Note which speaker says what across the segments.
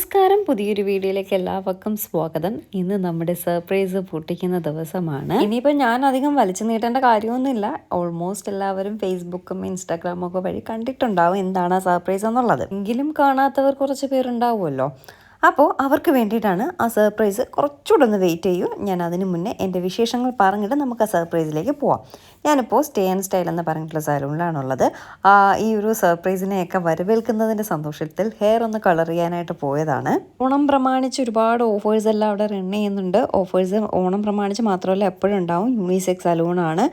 Speaker 1: നമസ്കാരം, പുതിയൊരു വീഡിയോയിലേക്ക് എല്ലാവർക്കും സ്വാഗതം. ഇന്ന് നമ്മുടെ സർപ്രൈസ് പൊട്ടിക്കുന്ന ദിവസമാണ്. ഇനിയിപ്പോൾ ഞാൻ അധികം വലിച്ചു നീട്ടേണ്ട കാര്യമൊന്നുമില്ല. ഓൾമോസ്റ്റ് എല്ലാവരും ഫേസ്ബുക്കും ഇൻസ്റ്റാഗ്രാമും ഒക്കെ വഴി കണ്ടിട്ടുണ്ടാവും എന്താണ് ആ സർപ്രൈസ് എന്നുള്ളത്. എങ്കിലും കാണാത്തവർ കുറച്ച് പേരുണ്ടാവുമല്ലോ. അപ്പോൾ അവർക്ക് വേണ്ടിയിട്ടാണ് ആ സർപ്രൈസ്. കുറച്ചുകൂടെ ഒന്ന് വെയിറ്റ് ചെയ്യൂ. ഞാൻ അതിന് മുന്നേ എൻ്റെ വിശേഷങ്ങൾ പറഞ്ഞിട്ട് നമുക്ക് ആ സർപ്രൈസിലേക്ക് പോവാം. ഞാനിപ്പോൾ സ്റ്റേ ആൻഡ് സ്റ്റൈൽ എന്ന് പറഞ്ഞിട്ടുള്ള സലൂണിലാണുള്ളത്. ഈ ഒരു സർപ്രൈസിനെയൊക്കെ വരവേൽക്കുന്നതിൻ്റെ സന്തോഷത്തിൽ ഹെയർ ഒന്ന് കളർ ചെയ്യാനായിട്ട് പോയതാണ്. ഓണം പ്രമാണിച്ച് ഒരുപാട് ഓഫേഴ്സ് എല്ലാം അവിടെ റൺ ചെയ്യുന്നുണ്ട്. ഓഫേഴ്സ് ഓണം പ്രമാണിച്ച് മാത്രമല്ല എപ്പോഴും ഉണ്ടാവും. യൂണിസെക്സ് സലൂണാണ്.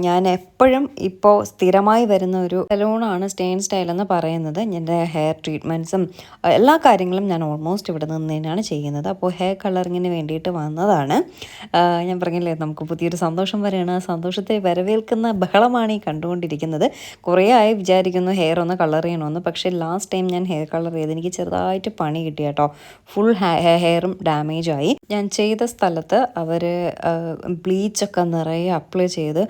Speaker 1: ഞാൻ എപ്പോഴും ഇപ്പോൾ സ്ഥിരമായി വരുന്ന ഒരു സലൂണാണ് സ്റ്റേ ആൻഡ് സ്റ്റൈൽ എന്ന് പറയുന്നത്. എൻ്റെ ഹെയർ ട്രീറ്റ്മെൻറ്റ്സും എല്ലാ കാര്യങ്ങളും ഞാൻ ഓൾമോസ്റ്റ് ഇവിടെ നിന്ന് തന്നെയാണ് ചെയ്യുന്നത്. അപ്പോൾ ഹെയർ കളറിങ്ങിന് വേണ്ടിയിട്ട് വന്നതാണ്. ഞാൻ പറഞ്ഞില്ലേ, നമുക്ക് പുതിയൊരു സന്തോഷം വരെയാണ്. ആ സന്തോഷത്തെ വരവേൽക്കുന്ന ബഹളമാണ് ഈ കണ്ടുകൊണ്ടിരിക്കുന്നത്. കുറേ ആയി വിചാരിക്കുന്നു ഹെയർ ഒന്ന് കളർ ചെയ്യണമെന്ന്. പക്ഷേ ലാസ്റ്റ് ടൈം ഞാൻ ഹെയർ കളർ ചെയ്ത് എനിക്ക് ചെറുതായിട്ട് പണി കിട്ടി കേട്ടോ. ഫുൾ ഹെയറും ഡാമേജ് ആയി. ഞാൻ ചെയ്ത സ്ഥലത്ത് അവർ ബ്ലീച്ചൊക്കെ നിറയെ അപ്ലൈ ചെയ്ത്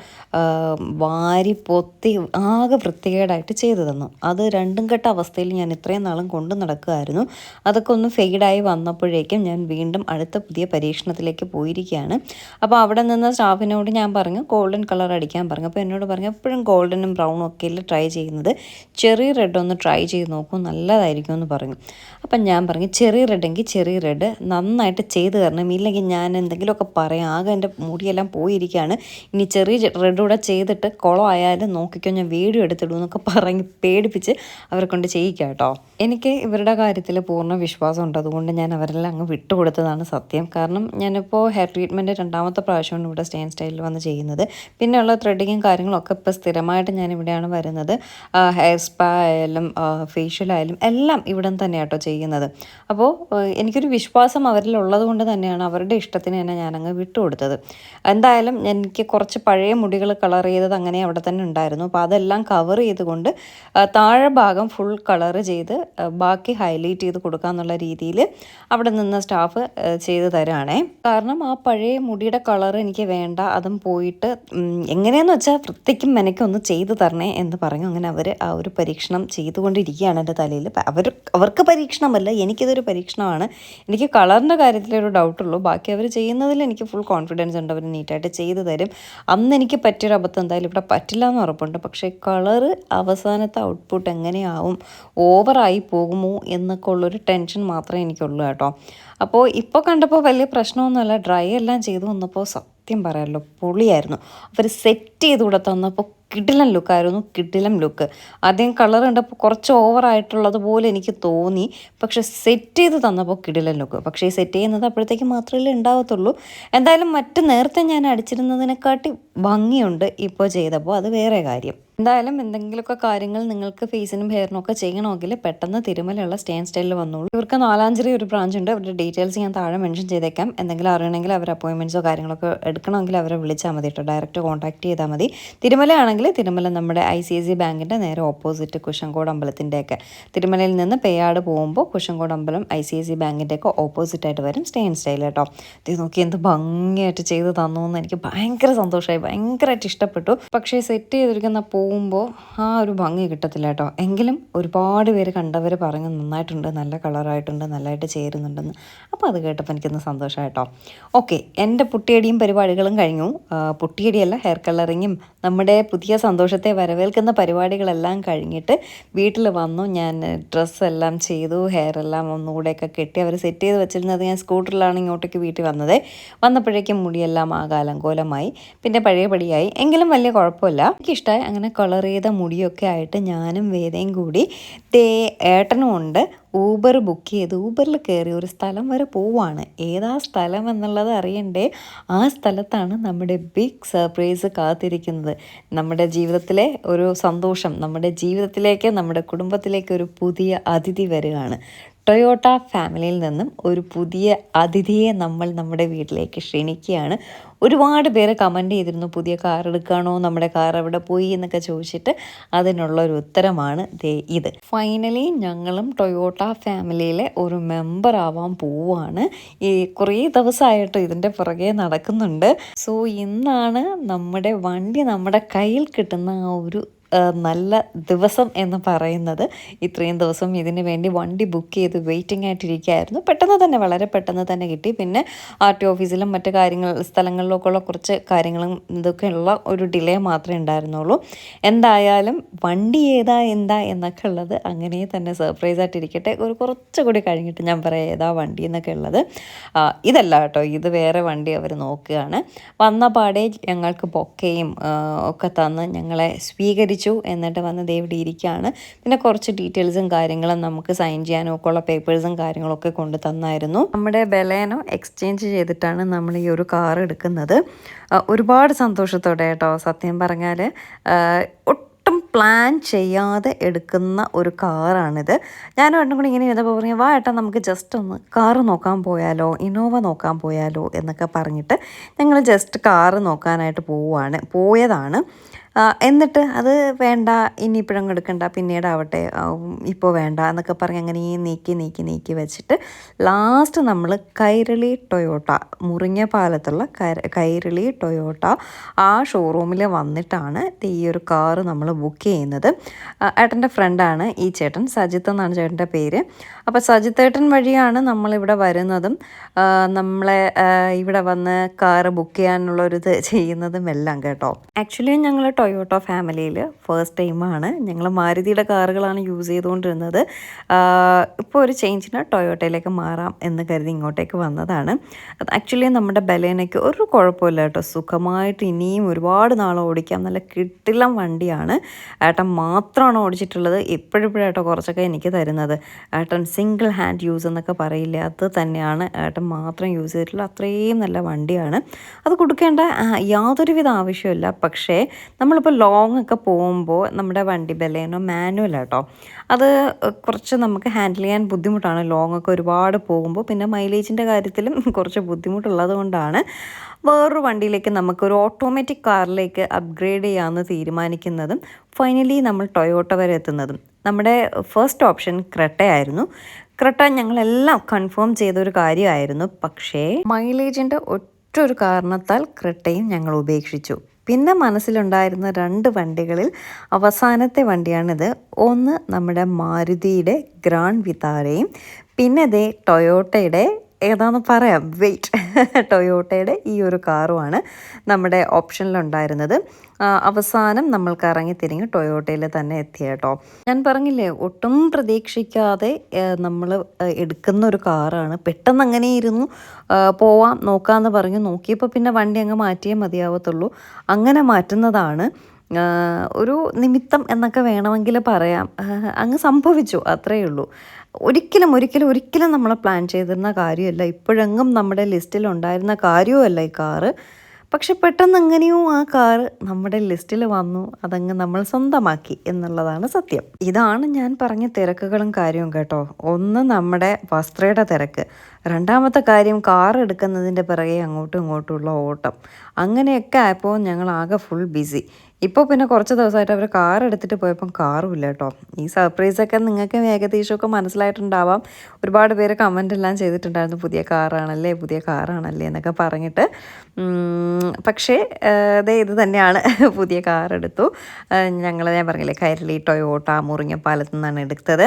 Speaker 1: വാരി പൊത്തി ആകെ വൃത്തികേടായിട്ട് ചെയ്തു തന്നു. അത് രണ്ടും കെട്ട അവസ്ഥയിൽ ഞാൻ ഇത്രയും നാളും കൊണ്ടു നടക്കുമായിരുന്നു. അതൊക്കെ ഒന്ന് ഫെയ്ഡായി വന്നപ്പോഴേക്കും ഞാൻ വീണ്ടും അടുത്ത പുതിയ പരീക്ഷണത്തിലേക്ക് പോയിരിക്കുകയാണ്. അപ്പോൾ അവിടെ നിന്ന് സ്റ്റാഫിനോട് ഞാൻ പറഞ്ഞു ഗോൾഡൻ കളർ അടിക്കാൻ പറഞ്ഞു. അപ്പോൾ എന്നോട് പറഞ്ഞു എപ്പോഴും ഗോൾഡനും ബ്രൗണും ഒക്കെ അല്ലേ ട്രൈ ചെയ്യുന്നത്, ചെറി റെഡ് ഒന്ന് ട്രൈ ചെയ്ത് നോക്കൂ, നല്ലതായിരിക്കും എന്ന് പറഞ്ഞു. അപ്പം ഞാൻ പറഞ്ഞു ചെറി റെഡെങ്കിൽ ചെറി റെഡ് നന്നായിട്ട് ചെയ്ത് തരണം, ഇല്ലെങ്കിൽ ഞാൻ എന്തെങ്കിലുമൊക്കെ പറയാം. ആകെ എൻ്റെ മുടിയെല്ലാം പോയിരിക്കുകയാണ്. ഇനി ചെറിയ റെഡൂടെ ചെയ്തിട്ട് കുളമായാലും നോക്കിക്കോ, ഞാൻ വീഡിയോ എടുത്തിടും എന്നൊക്കെ പറഞ്ഞ് പേടിപ്പിച്ച് അവരെ കൊണ്ട് ചെയ്യിക്കാം കേട്ടോ. എനിക്ക് ഇവരുടെ കാര്യത്തിൽ പൂർണ്ണ വിശ്വാസമുണ്ട്. അതുകൊണ്ട് ഞാൻ അവരെല്ലാം അങ്ങ് വിട്ടുകൊടുത്തതാണ് സത്യം. കാരണം ഞാനിപ്പോൾ ഹെയർ ട്രീറ്റ്മെൻറ്റ് രണ്ടാമത്തെ പ്രാവശ്യമാണ് ഇവിടെ സ്റ്റേ ആൻഡ് സ്റ്റൈലിൽ വന്ന് ചെയ്യുന്നത്. പിന്നെയുള്ള ത്രെഡിങ്ങും കാര്യങ്ങളൊക്കെ ഇപ്പോൾ സ്ഥിരമായിട്ട് ഞാൻ ഇവിടെയാണ് വരുന്നത്. ഹെയർ സ്പാ ആയാലും ഫേഷ്യലായാലും എല്ലാം ഇവിടെ തന്നെയാണ് കേട്ടോ ചെയ്യുന്നത്. അപ്പോൾ എനിക്കൊരു വിശ്വാസം അവരിലുള്ളത് കൊണ്ട് തന്നെയാണ് അവരുടെ ഇഷ്ടത്തിന് തന്നെ ഞാനങ്ങ് വിട്ടുകൊടുത്തത്. എന്തായാലും എനിക്ക് കുറച്ച് പഴയ മുടികൾ കളർ ചെയ്തത് അങ്ങനെ അവിടെ തന്നെ ഉണ്ടായിരുന്നു. അപ്പോൾ അതെല്ലാം കവർ ചെയ്തുകൊണ്ട് താഴെ ഭാഗം ഫുൾ കളർ ചെയ്ത് ബാക്കി ഹൈലൈറ്റ് ചെയ്ത് കൊടുക്കാമെന്നുള്ള രീതിയിൽ അവിടെ നിന്ന് സ്റ്റാഫ് ചെയ്ത് തരാണേ. കാരണം ആ പഴയ മുടിയുടെ കളർ എനിക്ക് വേണ്ട, അതും പോയിട്ട് എങ്ങനെയാണെന്ന് വെച്ചാൽ വൃത്തിക്കും മെനക്കും ഒന്ന് ചെയ്തു തരണേ എന്ന് പറഞ്ഞു. അങ്ങനെ അവർ ആ ഒരു പരീക്ഷണം ചെയ്തുകൊണ്ടിരിക്കുകയാണ് എൻ്റെ തലയിൽ. അവർക്ക് പരീക്ഷണമല്ല, എനിക്കിതൊരു പരീക്ഷണമാണ്. എനിക്ക് കളറിൻ്റെ കാര്യത്തിലൊരു ഡൗട്ടുള്ളൂ. ബാക്കി അവർ ചെയ്യുന്നതിൽ എനിക്ക് ഫുൾ കോൺഫിഡൻസ് ഉണ്ട്. അവർ നീറ്റായിട്ട് ചെയ്തു തരും. അന്ന് എനിക്ക് പറ്റിയൊരു അബദ്ധം എന്തായാലും ഇവിടെ പറ്റില്ല എന്ന് ഉറപ്പുണ്ട്. പക്ഷേ കളറ് അവസാനത്തെ ഔട്ട്പുട്ട് എങ്ങനെയാവും, ഓവറായി പോകുമോ എന്നൊക്കെ ഉള്ളൊരു ടെൻഷൻ മാത്രമേ എനിക്കുള്ളൂ കേട്ടോ. അപ്പോൾ ഇപ്പോൾ കണ്ടപ്പോൾ വലിയ പ്രശ്നമൊന്നുമല്ല. ഡ്രൈ എല്ലാം ചെയ്തു വന്നപ്പോൾ സത്യം പറയാമല്ലോ പൊളിയായിരുന്നു. അവർ സെറ്റ് ചെയ്ത് കൂടെ തന്നപ്പോൾ കിടിലൻ ലുക്കായിരുന്നു. കിടിലം ലുക്ക്. ആദ്യം കളർ കണ്ടപ്പോൾ കുറച്ച് ഓവറായിട്ടുള്ളത് പോലെ എനിക്ക് തോന്നി. പക്ഷെ സെറ്റ് ചെയ്ത് തന്നപ്പോൾ കിടിലൻ ലുക്ക്. പക്ഷേ ഈ സെറ്റ് ചെയ്യുന്നത് അപ്പോഴത്തേക്ക് മാത്രമേ ഉണ്ടാവത്തുള്ളൂ. എന്തായാലും നേരത്തെ ഞാൻ അടിച്ചിരുന്നതിനെക്കാട്ടി ഭംഗിയുണ്ട് ഇപ്പോൾ ചെയ്തപ്പോൾ. അത് വേറെ കാര്യം. എന്തായാലും എന്തെങ്കിലുമൊക്കെ കാര്യങ്ങൾ നിങ്ങൾക്ക് ഫേസിനും ഹെയറിനും ഒക്കെ ചെയ്യണമെങ്കിൽ പെട്ടെന്ന് തിരുമലയുള്ള സ്റ്റേ ആൻഡ് സ്റ്റൈലിൽ വന്നോളൂ. ഇവർക്ക് നാലാഞ്ചിരി ഒരു ബ്രാഞ്ച് ഉണ്ട്. അവരുടെ ഡീറ്റെയിൽസ് ഞാൻ താഴെ മെൻഷൻ ചെയ്തേക്കാം. എന്തെങ്കിലും അറിയണമെങ്കിൽ അവർ അപ്പോയിൻമെൻറ്റ്സോ കാര്യങ്ങളൊക്കെ എടുക്കണമെങ്കിൽ അവരെ വിളിച്ചാൽ മതി കേട്ടോ. ഡയറക്റ്റ് കോൺടാക്ട് ചെയ്താൽ മതി. തിരുമലയാണെങ്കിൽ തിരുമല നമ്മുടെ ICICI ബാങ്കിൻ്റെ നേരെ ഓപ്പോസിറ്റ് കുശങ്കോട് അമ്പലത്തിൻ്റെയൊക്കെ, തിരുമലയിൽ നിന്ന് പേയാട് പോകുമ്പോൾ കുശങ്കോട് അമ്പലം ICICI ബാങ്കിൻ്റെയൊക്കെ ഓപ്പോസിറ്റായിട്ട് വരും സ്റ്റേ ആൻഡ് സ്റ്റൈൽ കേട്ടോ. ഇത് നോക്കി എന്ത് ഭംഗിയായിട്ട് ചെയ്ത് തന്നു എന്ന് എനിക്ക് ഭയങ്കര സന്തോഷമായി, ഭയങ്കരമായിട്ട് ഇഷ്ടപ്പെട്ടു. പക്ഷേ സെറ്റ് ചെയ്തിരിക്കുന്ന പോകുമ്പോൾ ആ ഒരു ഭംഗി കിട്ടത്തില്ല കേട്ടോ. എങ്കിലും ഒരുപാട് പേര് കണ്ടവർ പറഞ്ഞു നന്നായിട്ടുണ്ട്, നല്ല കളറായിട്ടുണ്ട്, നല്ലതായിട്ട് ചേരുന്നുണ്ടെന്ന്. അപ്പോൾ അത് കേട്ടപ്പോൾ എനിക്കൊന്ന് സന്തോഷമായിട്ടോ. ഓക്കെ, എൻ്റെ പുട്ടിയടിയും പരിപാടികളും കഴിഞ്ഞു. പുട്ടിയടിയല്ല, ഹെയർ കളറിങ്ങും നമ്മുടെ പുതിയ സന്തോഷത്തെ വരവേൽക്കുന്ന പരിപാടികളെല്ലാം കഴിഞ്ഞിട്ട് വീട്ടിൽ വന്നു. ഞാൻ ഡ്രസ്സെല്ലാം ചെയ്തു, ഹെയറെല്ലാം ഒന്നുകൂടെയൊക്കെ കെട്ടി അവർ സെറ്റ് ചെയ്ത് വെച്ചിരുന്നത്. ഞാൻ സ്കൂട്ടറിലാണ് ഇങ്ങോട്ടേക്ക് വീട്ടിൽ വന്നത്. വന്നപ്പോഴേക്കും മുടിയെല്ലാം ആകെ അലങ്കോലമായി, പിന്നെ പഴയപടിയായി. എങ്കിലും വലിയ കുഴപ്പമില്ല, എനിക്കിഷ്ടമായി. അങ്ങനെ കളർ ചെയ്ത മുടിയൊക്കെ ആയിട്ട് ഞാനും വേദയും കൂടി ഏട്ടനും ഉണ്ട് ഊബർ ബുക്ക് ചെയ്ത് ഊബറിൽ കയറി ഒരു സ്ഥലം വരെ പോവാണ്. ഏതാ സ്ഥലം എന്നുള്ളത് അറിയണ്ടേ? ആ സ്ഥലത്താണ് നമ്മുടെ ബിഗ് സർപ്രൈസ് കാത്തിരിക്കുന്നത്. നമ്മുടെ ജീവിതത്തിലെ ഒരു സന്തോഷം, നമ്മുടെ ജീവിതത്തിലേക്ക്, നമ്മുടെ കുടുംബത്തിലേക്ക് ഒരു പുതിയ അതിഥി വരികയാണ്. ടൊയോട്ട ഫാമിലിയിൽ നിന്നും ഒരു പുതിയ അതിഥിയെ നമ്മൾ നമ്മുടെ വീട്ടിലേക്ക് ക്ഷണിക്കുകയാണ്. ഒരുപാട് പേര് കമൻറ്റ് ചെയ്തിരുന്നു പുതിയ കാർ എടുക്കുകയാണോ, നമ്മുടെ കാർ എവിടെ പോയി എന്നൊക്കെ ചോദിച്ചിട്ട്. അതിനുള്ളൊരു ഉത്തരമാണ് ഇത്. ഫൈനലി ഞങ്ങളും ടൊയോട്ട ഫാമിലിയിലെ ഒരു മെമ്പർ ആവാൻ പോവുകയാണ്. ഈ കുറേ ദിവസമായിട്ട് ഇതിൻ്റെ പുറകെ നടക്കുന്നുണ്ട്. സോ ഇന്നാണ് നമ്മുടെ വണ്ടി നമ്മുടെ കയ്യിൽ കിട്ടുന്ന ആ ഒരു നല്ല ദിവസം എന്ന് പറയുന്നത്. ഇത്രയും ദിവസം ഇതിന് വേണ്ടി വണ്ടി ബുക്ക് ചെയ്ത് വെയിറ്റിംഗ് ആയിട്ടിരിക്കുകയായിരുന്നു. പെട്ടെന്ന് തന്നെ, വളരെ പെട്ടെന്ന് തന്നെ കിട്ടി. പിന്നെ RTO ഓഫീസിലും മറ്റു സ്ഥലങ്ങളിലൊക്കെയുള്ള കുറച്ച് കാര്യങ്ങളും ഇതൊക്കെയുള്ള ഒരു ഡിലേ മാത്രമേ ഉണ്ടായിരുന്നുള്ളൂ. എന്തായാലും വണ്ടി എന്താ എന്നൊക്കെ ഉള്ളത് അങ്ങനെ തന്നെ സർപ്രൈസ് ആയിട്ടിരിക്കട്ടെ. കുറച്ചുകൂടി കഴിഞ്ഞിട്ട് ഞാൻ പറയാം ഏതാ വണ്ടി എന്നൊക്കെ ഉള്ളത്. ഇതല്ല കേട്ടോ, ഇത് വേറെ വണ്ടി അവർ നോക്കുകയാണ്. വന്ന പാടെ ഞങ്ങൾക്ക് ബൊക്കയും ഒക്കെ തന്ന് ഞങ്ങളെ സ്വീകരിച്ചു. എന്നിട്ട് വന്ന് ഇവിടെ ഇരിക്കുകയാണ്. പിന്നെ കുറച്ച് ഡീറ്റെയിൽസും കാര്യങ്ങളും നമുക്ക് സൈൻ ചെയ്യാനും ഒക്കെ ഉള്ള പേപ്പേഴ്സും കാര്യങ്ങളൊക്കെ കൊണ്ട് തന്നായിരുന്നു. നമ്മുടെ ബലേനോ എക്സ്ചേഞ്ച് ചെയ്തിട്ടാണ് നമ്മൾ ഈ ഒരു കാർ എടുക്കുന്നത്. ഒരുപാട് സന്തോഷത്തോടെ കേട്ടോ, സത്യം പറഞ്ഞാൽ ഒട്ടും പ്ലാൻ ചെയ്യാതെ എടുക്കുന്ന ഒരു കാറാണിത്. ഞാനും ഏട്ടനും കൂടി ഇങ്ങനെ ഇരുന്നപ്പോൾ പറഞ്ഞു, വാ ഏട്ടാ നമുക്ക് ജസ്റ്റ് ഒന്ന് കാറ് നോക്കാൻ പോയാലോ, ഇന്നോവ നോക്കാൻ പോയാലോ എന്നൊക്കെ പറഞ്ഞിട്ട് ഞങ്ങൾ ജസ്റ്റ് കാറ് നോക്കാനായിട്ട് പോയതാണ്. എന്നിട്ട് അത് വേണ്ട, ഇനിയിപ്പോഴങ്ങ് എടുക്കണ്ട, പിന്നീടാവട്ടെ, ഇപ്പോൾ വേണ്ട എന്നൊക്കെ പറഞ്ഞ് അങ്ങനെ നീക്കി വെച്ചിട്ട് ലാസ്റ്റ് നമ്മൾ കൈരളി ടൊയോട്ട, മുറിഞ്ഞപാലത്തുള്ള കൈരളി ടൊയോട്ട ആ ഷോറൂമിൽ വന്നിട്ടാണ് ഈ ഒരു കാറ് നമ്മൾ ബുക്ക് ചെയ്യുന്നത്. ഏട്ടൻ്റെ ഫ്രണ്ടാണ് ഈ ചേട്ടൻ, സജിത്ത് എന്നാണ് ചേട്ടൻ്റെ പേര്. അപ്പോൾ സജിത്തേട്ടൻ വഴിയാണ് നമ്മളിവിടെ വരുന്നതും നമ്മളെ ഇവിടെ വന്ന് കാറ് ബുക്ക് ചെയ്യാനുള്ളൊരിത് ചെയ്യുന്നതും എല്ലാം കേട്ടോ. ആക്ച്വലി ഞങ്ങൾ ടൊയോട്ട ഫാമിലിയിൽ ഫസ്റ്റ് ടൈമാണ് ഞങ്ങൾ മാരുതിയുടെ കാറുകളാണ് യൂസ് ചെയ്തുകൊണ്ടിരുന്നത്. ഇപ്പോൾ ഒരു ചേഞ്ചിന് ടൊയോട്ടയിലേക്ക് മാറാം എന്ന് കരുതി ഇങ്ങോട്ടേക്ക് വന്നതാണ്. ആക്ച്വലി നമ്മുടെ ബലേനയ്ക്ക് ഒരു കുഴപ്പമില്ല കേട്ടോ, സുഖമായിട്ട് ഇനിയും ഒരുപാട് നാൾ ഓടിക്കാം. നല്ല കിടിലം വണ്ടിയാണ്. ഏട്ടൻ മാത്രമാണ് ഓടിച്ചിട്ടുള്ളത്. ഇപ്പോഴേട്ടോ കുറച്ചൊക്കെ എനിക്ക് തരുന്നത്. ഏട്ടൻ സിംഗിൾ ഹാൻഡ് യൂസ് എന്നൊക്കെ പറയില്ല, അത് തന്നെയാണ് ഏട്ടൻ മാത്രം യൂസ് ചെയ്തിട്ടുള്ള അത്രയും നല്ല വണ്ടിയാണ്. അത് കൊടുക്കേണ്ട യാതൊരുവിധ ആവശ്യമില്ല. പക്ഷേ നമ്മളിപ്പോൾ ലോങ് ഒക്കെ പോകുമ്പോൾ നമ്മുടെ വണ്ടി ബലേനോ മാനുവൽ കേട്ടോ, അത് കുറച്ച് നമുക്ക് ഹാൻഡിൽ ചെയ്യാൻ ബുദ്ധിമുട്ടാണ്. ലോങ് ഒക്കെ ഒരുപാട് പോകുമ്പോൾ പിന്നെ മൈലേജിൻ്റെ കാര്യത്തിലും കുറച്ച് ബുദ്ധിമുട്ടുള്ളത് കൊണ്ടാണ് വേറൊരു വണ്ടിയിലേക്ക്, നമുക്കൊരു ഓട്ടോമാറ്റിക് കാറിലേക്ക് അപ്ഗ്രേഡ് ചെയ്യാമെന്ന് തീരുമാനിക്കുന്നതും ഫൈനലി നമ്മൾ ടൊയോട്ട വരെ എത്തുന്നതും. നമ്മുടെ ഫസ്റ്റ് ഓപ്ഷൻ ക്രെട്ടയായിരുന്നു. ക്രെട്ട ഞങ്ങളെല്ലാം കൺഫേം ചെയ്തൊരു കാര്യമായിരുന്നു. പക്ഷേ മൈലേജിൻ്റെ ഒറ്റൊരു കാരണത്താൽ ക്രെട്ടയും ഞങ്ങൾ ഉപേക്ഷിച്ചു. പിന്നെ മനസ്സിലുണ്ടായിരുന്ന 2 വണ്ടികളിൽ അവസാനത്തെ വണ്ടിയാണിത്. ഒന്ന് നമ്മുടെ മാരുതിയുടെ ഗ്രാൻഡ് വിതാരയും, പിന്നെ ടൊയോട്ടയുടെ ഏതാണെന്ന് പറയാം, ടൊയോട്ടയുടെ ഈ ഒരു കാറുമാണ് നമ്മുടെ ഓപ്ഷനിലുണ്ടായിരുന്നത്. അവസാനം നമ്മൾ കറങ്ങി തിരിഞ്ഞ് ടൊയോട്ടയിൽ തന്നെ എത്തിയ കേട്ടോ. ഞാൻ പറഞ്ഞില്ലേ, ഒട്ടും പ്രതീക്ഷിക്കാതെ നമ്മൾ എടുക്കുന്ന ഒരു കാറാണ്. പെട്ടെന്ന് അങ്ങനെ ഇരുന്നു പോവാം നോക്കാമെന്ന് പറഞ്ഞു നോക്കിയപ്പോൾ പിന്നെ വണ്ടി അങ്ങ് മാറ്റിയേ മതിയാവത്തുള്ളൂ. അങ്ങനെ മാറ്റുന്നതാണ്. ഒരു നിമിത്തം എന്നൊക്കെ വേണമെങ്കിൽ പറയാം. അങ്ങ് സംഭവിച്ചു, അത്രയേ ഉള്ളൂ. ഒരിക്കലും നമ്മൾ പ്ലാൻ ചെയ്തിരുന്ന കാര്യമല്ല, ഇപ്പോഴെങ്ങും നമ്മുടെ ലിസ്റ്റിലുണ്ടായിരുന്ന കാര്യവുമല്ല ഈ കാറ്. പക്ഷെ പെട്ടെന്ന് എങ്ങനെയോ ആ കാറ് നമ്മുടെ ലിസ്റ്റിൽ വന്നു, അതങ്ങ് നമ്മൾ സ്വന്തമാക്കി എന്നുള്ളതാണ് സത്യം. ഇതാണ് ഞാൻ പറഞ്ഞ തിരക്കുകളും കാര്യവും കേട്ടോ. ഒന്ന് നമ്മുടെ വസ്ത്രയുടെ തിരക്ക്, രണ്ടാമത്തെ കാര്യം കാർ എടുക്കുന്നതിൻ്റെ പിറകെ അങ്ങോട്ടും ഇങ്ങോട്ടുമുള്ള ഓട്ടം. അങ്ങനെയൊക്കെ ആയപ്പോൾ ഞങ്ങൾ ആകെ ഫുൾ ബിസി. ഇപ്പോൾ പിന്നെ കുറച്ച് ദിവസമായിട്ട് അവർ കാർ എടുത്തിട്ട് പോയപ്പം കാറും ഇല്ല കേട്ടോ. ഈ സർപ്രൈസൊക്കെ നിങ്ങൾക്ക് ഏകദേശമൊക്കെ മനസ്സിലായിട്ടുണ്ടാവാം. ഒരുപാട് പേര് കമൻ്റ് എല്ലാം ചെയ്തിട്ടുണ്ടായിരുന്നു, പുതിയ കാറാണല്ലേ എന്നൊക്കെ പറഞ്ഞിട്ട്. പക്ഷേ ഇത് തന്നെയാണ്, പുതിയ കാർ എടുത്തു. ഞാൻ പറഞ്ഞില്ലേ, കൈരളി ടൊയോട്ട മുറിഞ്ഞപാലത്തു നിന്നാണ് എടുത്തത്.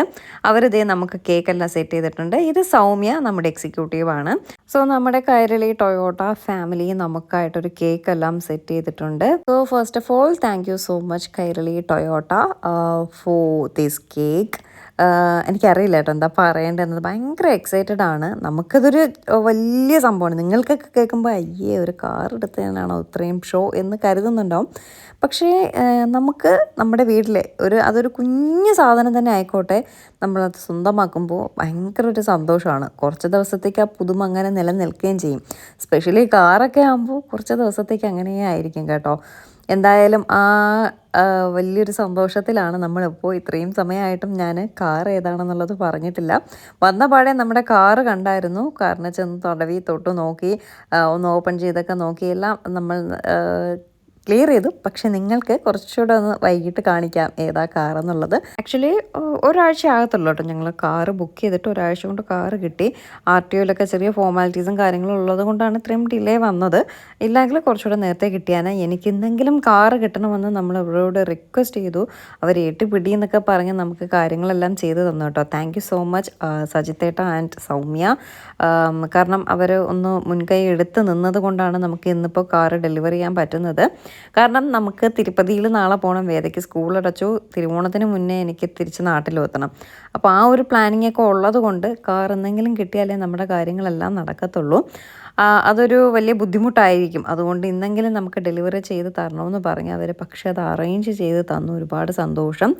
Speaker 1: നമുക്ക് കേക്കെല്ലാം സെറ്റ് ചെയ്തിട്ടുണ്ട്. ഇത് സൗമ്യ, നമ്മുടെ എക്സിക്യൂട്ടീവാണ്. സോ നമ്മുടെ കൈരളി ടൊയോട്ട ഫാമിലി നമുക്കായിട്ടൊരു കേക്കെല്ലാം സെറ്റ് ചെയ്തിട്ടുണ്ട്. So first of all thank you so much Kairali Toyota for this cake. എനിക്കറിയില്ല കേട്ടോ എന്താ പറയേണ്ടതെന്നത്. ഭയങ്കര എക്സൈറ്റഡ് ആണ്. നമുക്കതൊരു വലിയ സംഭവമാണ്. നിങ്ങൾക്കൊക്കെ കേൾക്കുമ്പോൾ അയ്യേ ഒരു കാർ എടുത്തതിനാണോ ഇത്രയും ഷോ എന്ന് കരുതുന്നുണ്ടാവും. പക്ഷേ നമുക്ക് നമ്മുടെ വീട്ടിലെ അതൊരു കുഞ്ഞു സാധനം തന്നെ ആയിക്കോട്ടെ, നമ്മളത് സ്വന്തമാക്കുമ്പോൾ ഭയങ്കര ഒരു സന്തോഷമാണ്. കുറച്ച് ദിവസത്തേക്ക് ആ പുതുമ അങ്ങനെ നിലനിൽക്കുകയും ചെയ്യും. സ്പെഷ്യലി കാറൊക്കെ ആകുമ്പോൾ കുറച്ച് ദിവസത്തേക്ക് അങ്ങനെ ആയിരിക്കും കേട്ടോ. എന്തായാലും വലിയൊരു സന്തോഷത്തിലാണ് നമ്മളിപ്പോൾ. ഇത്രയും സമയമായിട്ടും ഞാൻ കാർ ഏതാണെന്നുള്ളത് പറഞ്ഞിട്ടില്ല. വന്ന പാടെ നമ്മുടെ കാറ് കണ്ടായിരുന്നു. കാറിനെ ചെന്ന് തൊട്ട് നോക്കി, ഒന്ന് ഓപ്പൺ ചെയ്തൊക്കെ നോക്കി, എല്ലാം നമ്മൾ ക്ലിയർ ചെയ്തു. പക്ഷെ നിങ്ങൾക്ക് കുറച്ചുകൂടെ ഒന്ന് വൈകിട്ട് കാണിക്കാം ഏതാ കാറെന്നുള്ളത്. ആക്ച്വലി ഒരാഴ്ച ആകത്തുള്ളൂ കേട്ടോ, ഞങ്ങൾ കാറ് ബുക്ക് ചെയ്തിട്ട് ഒരാഴ്ച കൊണ്ട് കാറ് കിട്ടി. RTOയിലൊക്കെ ചെറിയ ഫോർമാലിറ്റീസും കാര്യങ്ങളും ഉള്ളത് കൊണ്ടാണ് ഇത്രയും ഡിലേ വന്നത്. ഇല്ലെങ്കിൽ കുറച്ചുകൂടെ നേരത്തെ കിട്ടിയാൽ എനിക്ക് എന്തെങ്കിലും കാറ് കിട്ടണമെന്ന് നമ്മൾ ഇവരോട് റിക്വസ്റ്റ് ചെയ്തു. അവർ ഏട്ടുപിടി എന്നൊക്കെ പറഞ്ഞ് നമുക്ക് കാര്യങ്ങളെല്ലാം ചെയ്തു തന്നു കേട്ടോ. താങ്ക് യു സോ മച്ച് സജിത്തേട്ട ആൻഡ് സൗമ്യ. കാരണം അവർ ഒന്ന് മുൻകൈ എടുത്ത് നിന്നത് കൊണ്ടാണ് നമുക്ക് ഇന്നിപ്പോൾ കാറ് ഡെലിവറി ചെയ്യാൻ പറ്റുന്നത്. കാരണം നമുക്ക് തിരുപ്പതിയിൽ നാളെ പോകണം, വേദയ്ക്ക് സ്കൂളടച്ചു, തിരുവോണത്തിന് മുന്നേ എനിക്ക് തിരിച്ച് നാട്ടിലെത്തണം. അപ്പോൾ ആ ഒരു പ്ലാനിങ് ഒക്കെ ഉള്ളത് കൊണ്ട് കാർ എന്തെങ്കിലും കിട്ടിയാലേ നമ്മുടെ കാര്യങ്ങളെല്ലാം നടക്കത്തുള്ളൂ. അതൊരു വലിയ ബുദ്ധിമുട്ടായിരിക്കും. അതുകൊണ്ട് ഇന്നെങ്കിലും നമുക്ക് ഡെലിവറി ചെയ്ത് തരണമെന്ന് പറഞ്ഞ് അവർ പക്ഷേ അത് അറേഞ്ച് ചെയ്ത് തന്നു. ഒരുപാട് സന്തോഷം.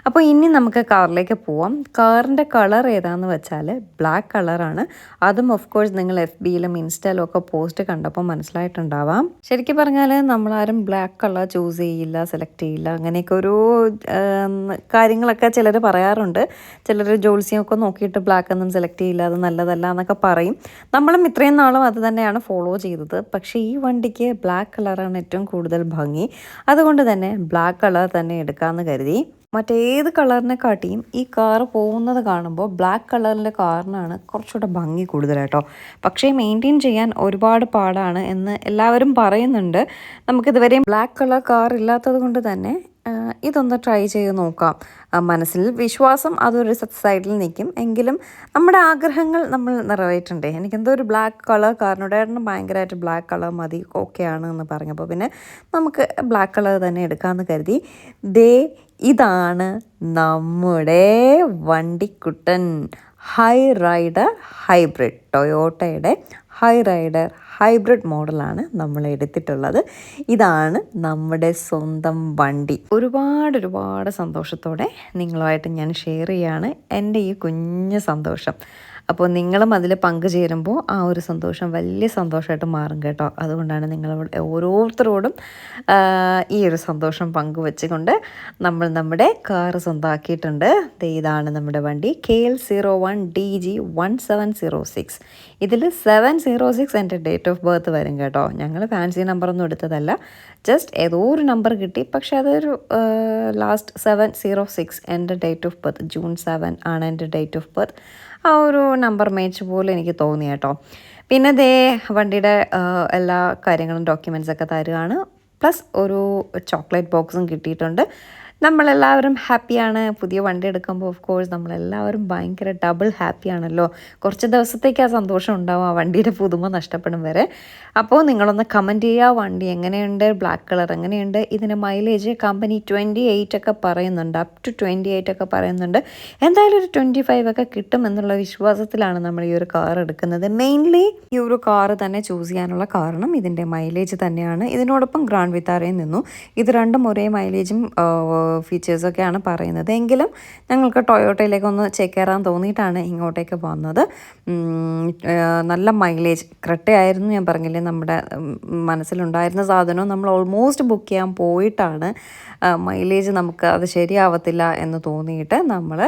Speaker 1: അപ്പോൾ ഇനി നമുക്ക് കാറിലേക്ക് പോവാം. കാറിൻ്റെ കളർ ഏതാണെന്ന് വെച്ചാൽ ബ്ലാക്ക് കളറാണ്. അതും ഓഫ് കോഴ്സ് നിങ്ങൾ FBയിലും ഇൻസ്റ്റയിലും ഒക്കെ പോസ്റ്റ് കണ്ടപ്പോൾ മനസ്സിലായിട്ടുണ്ടാവാം. ശരിക്കും പറഞ്ഞാൽ നമ്മളാരും ബ്ലാക്ക് കളർ ചൂസ് ചെയ്യില്ല, സെലക്ട് ചെയ്യില്ല, അങ്ങനെയൊക്കെ ഒരു കാര്യങ്ങളൊക്കെ ചിലർ പറയാറുണ്ട്. ചിലർ ജോത്സ്യമൊക്കെ നോക്കിയിട്ട് ബ്ലാക്ക് ഒന്നും സെലക്ട് ചെയ്യില്ല, അത് നല്ലതല്ല എന്നൊക്കെ പറയും. നമ്മളും ഇത്രയും നാളും അത് തന്നെയാണ് ഫോളോ ചെയ്തത്. പക്ഷേ ഈ വണ്ടിക്ക് ബ്ലാക്ക് കളറാണ് ഏറ്റവും കൂടുതൽ ഭംഗി. അതുകൊണ്ട് തന്നെ ബ്ലാക്ക് കളർ തന്നെ എടുക്കാമെന്ന് കരുതി. മറ്റേത് കളറിനെ കാട്ടിയും ഈ കാറ് പോകുന്നത് കാണുമ്പോൾ ബ്ലാക്ക് കളറിൻ്റെ കാറിനാണ് കുറച്ചുകൂടെ ഭംഗി കൂടുതലായിട്ടോ. പക്ഷേ മെയിൻറ്റെയിൻ ചെയ്യാൻ ഒരുപാട് പാടാണ് എന്ന് എല്ലാവരും പറയുന്നുണ്ട്. നമുക്കിതുവരെയും ബ്ലാക്ക് കളർ കാർ ഇല്ലാത്തത് കൊണ്ട് തന്നെ ഇതൊന്ന് ട്രൈ ചെയ്ത് നോക്കാം. മനസ്സിൽ വിശ്വാസം അതൊരു സൈഡിൽ നിൽക്കും, എങ്കിലും നമ്മുടെ ആഗ്രഹങ്ങൾ നമ്മൾ നിറവേറ്റണ്ടേ. എനിക്കെന്തോ ഒരു ബ്ലാക്ക് കളർ കാറിനോട് ഏട്ടന് ഭയങ്കരമായിട്ട് ബ്ലാക്ക് കളർ മതി, ഓക്കെയാണ് എന്ന് പറഞ്ഞപ്പോൾ പിന്നെ നമുക്ക് ബ്ലാക്ക് കളർ തന്നെ എടുക്കാമെന്ന് കരുതി. ഇതാണ് നമ്മുടെ വണ്ടിക്കുട്ടൻ ഹൈ റൈഡർ ഹൈബ്രിഡ്. ടൊയോട്ടയുടെ ഹൈ റൈഡർ ഹൈബ്രിഡ് മോഡലാണ് നമ്മൾ എടുത്തിട്ടുള്ളത്. ഇതാണ് നമ്മുടെ സ്വന്തം വണ്ടി. ഒരുപാട് സന്തോഷത്തോടെ നിങ്ങളുമായിട്ട് ഞാൻ ഷെയർ ചെയ്യാണ് എൻ്റെ ഈ കുഞ്ഞു സന്തോഷം. അപ്പോൾ നിങ്ങളും അതിൽ പങ്കുചേരുമ്പോൾ ആ ഒരു സന്തോഷം വലിയ സന്തോഷമായിട്ട് മാറും കേട്ടോ. അതുകൊണ്ടാണ് നിങ്ങളോട് ഓരോരുത്തരോടും ഈ ഒരു സന്തോഷം പങ്കുവെച്ചുകൊണ്ട് നമ്മൾ നമ്മുടെ കാറ് സ്വന്തമാക്കിയിട്ടുണ്ട്. ഇതാണ് നമ്മുടെ വണ്ടി KL01DG1706. ഇതിൽ 706 എൻ്റെ ഡേറ്റ് ഓഫ് ബർത്ത് വരും കേട്ടോ. ഞങ്ങൾ ഫാൻസി നമ്പറൊന്നും എടുത്തതല്ല, ജസ്റ്റ് ഏതോ ഒരു നമ്പർ കിട്ടി. പക്ഷേ അതൊരു ലാസ്റ്റ് 706 എൻ്റെ ഡേറ്റ് ഓഫ് ബർത്ത്, June 7 ആണ് എൻ്റെ ഡേറ്റ് ഓഫ് ബർത്ത്. ആ ഒരു നമ്പർ മാച്ച് പോലെ എനിക്ക് തോന്നി കേട്ടോ. പിന്നെ വണ്ടിയുടെ എല്ലാ കാര്യങ്ങളും ഡോക്യുമെൻറ്റ്സൊക്കെ തരുകയാണ്. പ്ലസ് ഒരു ചോക്ലേറ്റ് ബോക്സും കിട്ടിയിട്ടുണ്ട്. നമ്മളെല്ലാവരും ഹാപ്പിയാണ്. പുതിയ വണ്ടി എടുക്കുമ്പോൾ ഓഫ് കോഴ്സ് നമ്മളെല്ലാവരും ഭയങ്കര ഡബിൾ ഹാപ്പിയാണല്ലോ. കുറച്ച് ദിവസത്തേക്ക് ആ സന്തോഷം ഉണ്ടാവും, ആ വണ്ടിയുടെ പുതുമ നഷ്ടപ്പെടും വരെ. അപ്പോൾ നിങ്ങളൊന്ന് കമൻറ്റ് ചെയ്യുക, വണ്ടി എങ്ങനെയുണ്ട്, ബ്ലാക്ക് കളർ എങ്ങനെയുണ്ട്. ഇതിന് മൈലേജ് കമ്പനി 28 ഒക്കെ പറയുന്നുണ്ട്, അപ് ടു 28 ഒക്കെ പറയുന്നുണ്ട്. എന്തായാലും ഒരു 25 ഒക്കെ കിട്ടും എന്നുള്ള വിശ്വാസത്തിലാണ് നമ്മൾ ഈ ഒരു കാർ എടുക്കുന്നത്. മെയിൻലി ഈ ഒരു കാറ് തന്നെ ചൂസ് ചെയ്യാനുള്ള കാരണം ഇതിൻ്റെ മൈലേജ് തന്നെയാണ്. ഇതിനോടൊപ്പം ഗ്രാൻഡ് വിത്താരയും നിന്നു. ഇത് രണ്ടും ഒരേ മൈലേജും ഫീച്ചേഴ്സൊക്കെയാണ് പറയുന്നത്. എങ്കിലും ഞങ്ങൾക്ക് ടൊയോട്ടയിലേക്കൊന്ന് ചേക്കേറാൻ തോന്നിയിട്ടാണ് ഇങ്ങോട്ടേക്ക് വന്നത്. നല്ല മൈലേജ് ക്രെട്ടയായിരുന്നു, ഞാൻ പറഞ്ഞില്ലേ, നമ്മുടെ മനസ്സിലുണ്ടായിരുന്ന സാധനവും നമ്മൾ ഓൾമോസ്റ്റ് ബുക്ക് ചെയ്യാൻ പോയിട്ടാണ് മൈലേജ് നമുക്ക് അത് ശരിയാവത്തില്ല എന്ന് തോന്നിയിട്ട് നമ്മൾ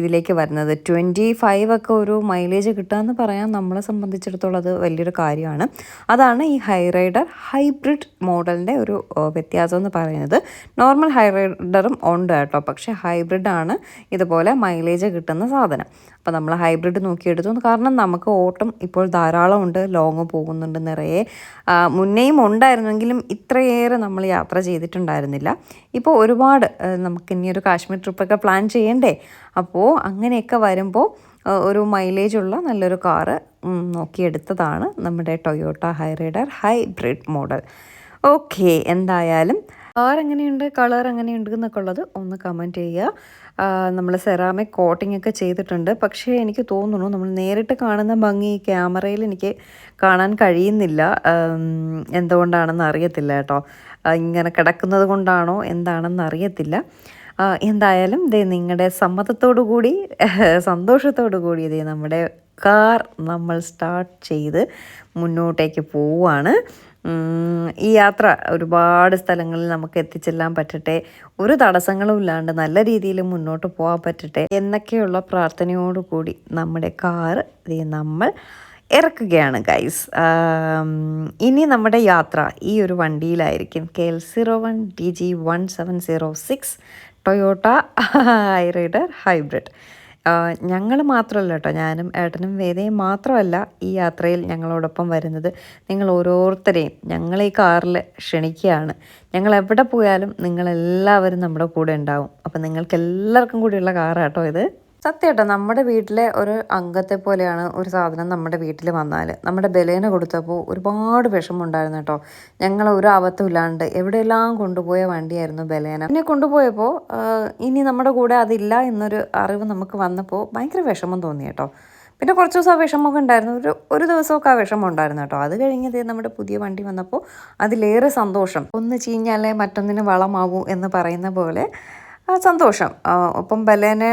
Speaker 1: ഇതിലേക്ക് വരുന്നത്. 25 ഒക്കെ ഒരു മൈലേജ് കിട്ടുകയെന്ന് പറയാൻ നമ്മളെ സംബന്ധിച്ചിടത്തോളം അത് വലിയൊരു കാര്യമാണ്. അതാണ് ഈ ഹൈ റൈഡർ ഹൈബ്രിഡ് മോഡലിൻ്റെ ഒരു വ്യത്യാസം എന്ന് പറയുന്നത്. നോർമൽ ഹൈ റൈഡറും ഉണ്ട് കേട്ടോ, പക്ഷേ ഹൈബ്രിഡാണ് ഇതുപോലെ മൈലേജ് കിട്ടുന്ന സാധനം. അപ്പോൾ നമ്മൾ ഹൈബ്രിഡ് നോക്കിയെടുത്തു. കാരണം നമുക്ക് ഓട്ടം ഇപ്പോൾ ധാരാളം ഉണ്ട്, ലോങ് പോകുന്നുണ്ട് നിറയെ. മുന്നേയും ഉണ്ടായിരുന്നെങ്കിലും ഇത്രയേറെ നമ്മൾ യാത്ര ചെയ്തിട്ടുണ്ടായിരുന്നില്ല. ഇപ്പോൾ ഒരുപാട് നമുക്കിനി ഒരു കാശ്മീർ ട്രിപ്പൊക്കെ പ്ലാൻ ചെയ്യണ്ടേ. അപ്പോൾ അങ്ങനെയൊക്കെ വരുമ്പോൾ ഒരു മൈലേജുള്ള നല്ലൊരു കാറ് നോക്കിയെടുത്തതാണ് നമ്മുടെ Toyota high rider hybrid model. Okay, എന്തായാലും കാർ എങ്ങനെയുണ്ട്, കളർ എങ്ങനെയുണ്ട് എന്നൊക്കെ ഉള്ളത് ഒന്ന് കമൻറ്റ് ചെയ്യുക. നമ്മൾ സെറാമിക് കോട്ടിംഗ് ഒക്കെ ചെയ്തിട്ടുണ്ട്. പക്ഷേ എനിക്ക് തോന്നുന്നു നമ്മൾ നേരിട്ട് കാണുന്ന ഭംഗി ക്യാമറയിൽ എനിക്ക് കാണാൻ കഴിയുന്നില്ല. എന്തുകൊണ്ടാണെന്ന് അറിയത്തില്ല കേട്ടോ. ഇങ്ങനെ കിടക്കുന്നത് കൊണ്ടാണോ എന്താണെന്ന് അറിയത്തില്ല. എന്തായാലും നിങ്ങളുടെ സമ്മതത്തോടു കൂടി സന്തോഷത്തോടു കൂടി നമ്മുടെ കാർ നമ്മൾ സ്റ്റാർട്ട് ചെയ്ത് മുന്നോട്ടേക്ക് പോവുകയാണ്. ഈ യാത്ര ഒരുപാട് സ്ഥലങ്ങളിൽ നമുക്ക് എത്തിച്ചെല്ലാൻ പറ്റട്ടെ, ഒരു തടസ്സങ്ങളും ഇല്ലാണ്ട് നല്ല രീതിയിൽ മുന്നോട്ട് പോകാൻ പറ്റട്ടെ എന്നൊക്കെയുള്ള പ്രാർത്ഥനയോടുകൂടി നമ്മുടെ കാറ് നമ്മൾ ഇറക്കുകയാണ് ഗൈസ്. ഇനി നമ്മുടെ യാത്ര ഈ ഒരു വണ്ടിയിലായിരിക്കും. KL01DG1706 Toyota Hyryder hybrid. ഞങ്ങൾ മാത്രമല്ല കേട്ടോ, ഞാനും ഏട്ടനും വേദയും മാത്രമല്ല ഈ യാത്രയിൽ ഞങ്ങളോടൊപ്പം വരുന്നത്. നിങ്ങൾ ഓരോരുത്തരെയും ഞങ്ങൾ ഈ കാറിൽ ക്ഷണിക്കുകയാണ്. ഞങ്ങൾ എവിടെ പോയാലും നിങ്ങളെല്ലാവരും നമ്മുടെ കൂടെ ഉണ്ടാവും. അപ്പം നിങ്ങൾക്ക് എല്ലാവർക്കും കൂടിയുള്ള കാറാട്ടോ ഇത്. സത്യം കേട്ടോ, നമ്മുടെ വീട്ടിലെ ഒരു അംഗത്തെ പോലെയാണ് ഒരു സാധനം നമ്മുടെ വീട്ടിൽ വന്നാൽ. നമ്മുടെ ബലേന കൊടുത്തപ്പോൾ ഒരുപാട് വിഷമമുണ്ടായിരുന്നു കേട്ടോ. ഞങ്ങൾ ഒരു അബദ്ധമില്ലാണ്ട് എവിടെയെല്ലാം കൊണ്ടുപോയ വണ്ടിയായിരുന്നു ബലേന. പിന്നെ കൊണ്ടുപോയപ്പോൾ ഇനി നമ്മുടെ കൂടെ അതില്ല എന്നൊരു അറിവ് നമുക്ക് വന്നപ്പോൾ ഭയങ്കര വിഷമം തോന്നി കേട്ടോ. പിന്നെ കുറച്ച് ദിവസം ആ വിഷമമൊക്കെ ഉണ്ടായിരുന്നു, ഒരു ദിവസമൊക്കെ ആ വിഷമം ഉണ്ടായിരുന്നു കേട്ടോ. അത് കഴിഞ്ഞത് നമ്മുടെ പുതിയ വണ്ടി വന്നപ്പോൾ അതിലേറെ സന്തോഷം. ഒന്ന് ചീഞ്ഞാലേ മറ്റൊന്നിന് വളമാവൂ എന്ന് പറയുന്ന പോലെ സന്തോഷം. ഒപ്പം ബലേന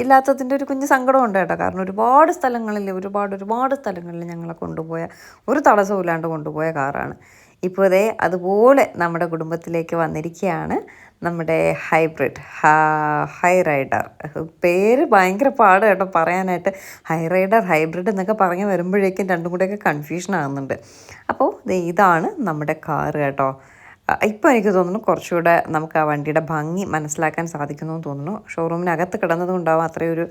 Speaker 1: ഇല്ലാത്തതിൻ്റെ ഒരു കുഞ്ഞ് സങ്കടമുണ്ട് കേട്ടോ. കാരണം ഒരുപാട് സ്ഥലങ്ങളിൽ ഞങ്ങളെ കൊണ്ടുപോയ, ഒരു തടസ്സവും ഇല്ലാണ്ട് കൊണ്ടുപോയ കാറാണ്. ഇപ്പോൾ ഇതേ അതുപോലെ നമ്മുടെ കുടുംബത്തിലേക്ക് വന്നിരിക്കുകയാണ് നമ്മുടെ ഹൈബ്രിഡ് ഹൈറൈഡർ. പേര് ഭയങ്കര പാട് കേട്ടോ പറയാനായിട്ട്. ഹൈറൈഡർ ഹൈബ്രിഡ് എന്നൊക്കെ പറഞ്ഞ് വരുമ്പോഴേക്കും രണ്ടും കൂടെയൊക്കെ കൺഫ്യൂഷൻ ആകുന്നുണ്ട്. അപ്പോൾ ഇതാണ് നമ്മുടെ കാറ് കേട്ടോ. ഇപ്പോൾ എനിക്ക് തോന്നുന്നു കുറച്ചുകൂടെ നമുക്ക് ആ വണ്ടിയുടെ ഭംഗി മനസ്സിലാക്കാൻ സാധിക്കുന്നു എന്ന് തോന്നുന്നു. ഷോറൂമിനകത്ത് കിടന്നത് കൊണ്ടാവും അത്രയൊരു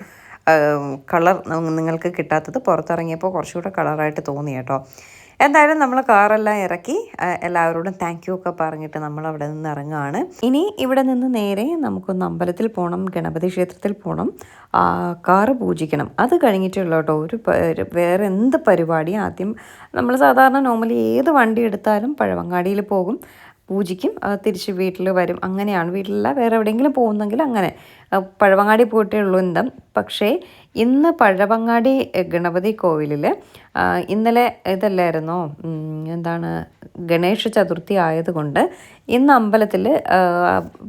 Speaker 1: കളർ നിങ്ങൾക്ക് കിട്ടാത്തത്. പുറത്തിറങ്ങിയപ്പോൾ കുറച്ചുകൂടെ കളറായിട്ട് തോന്നി കേട്ടോ. എന്തായാലും നമ്മൾ കാറെല്ലാം ഇറക്കി എല്ലാവരോടും താങ്ക് യു ഒക്കെ പറഞ്ഞിട്ട് നമ്മൾ അവിടെ നിന്ന് ഇറങ്ങുകയാണ്. ഇനി ഇവിടെ നിന്ന് നേരെ നമുക്കൊന്ന് അമ്പലത്തിൽ പോകണം, ഗണപതി ക്ഷേത്രത്തിൽ പോകണം, കാറ് പൂജിക്കണം. അത് കഴിഞ്ഞിട്ടുള്ള കേട്ടോ വേറെ എന്ത് പരിപാടി. ആദ്യം നമ്മൾ സാധാരണ നോർമലി ഏത് വണ്ടി എടുത്താലും പഴവങ്ങാടിയിൽ പോകും, പൂജിക്കും, തിരിച്ച് വീട്ടിൽ വരും. അങ്ങനെയാണ്. വീട്ടിലല്ല വേറെ എവിടെയെങ്കിലും പോകുന്നെങ്കിൽ അങ്ങനെ പഴവങ്ങാടി പോയിട്ടേ ഉള്ളൂ എന്താ. പക്ഷേ ഇന്ന് പഴവങ്ങാടി ഗണപതി കോവിലിൽ ഇന്നലെ ഇതല്ലായിരുന്നോ, എന്താണ്, ഗണേശ ചതുർത്ഥി ആയതുകൊണ്ട് ഇന്ന് അമ്പലത്തിൽ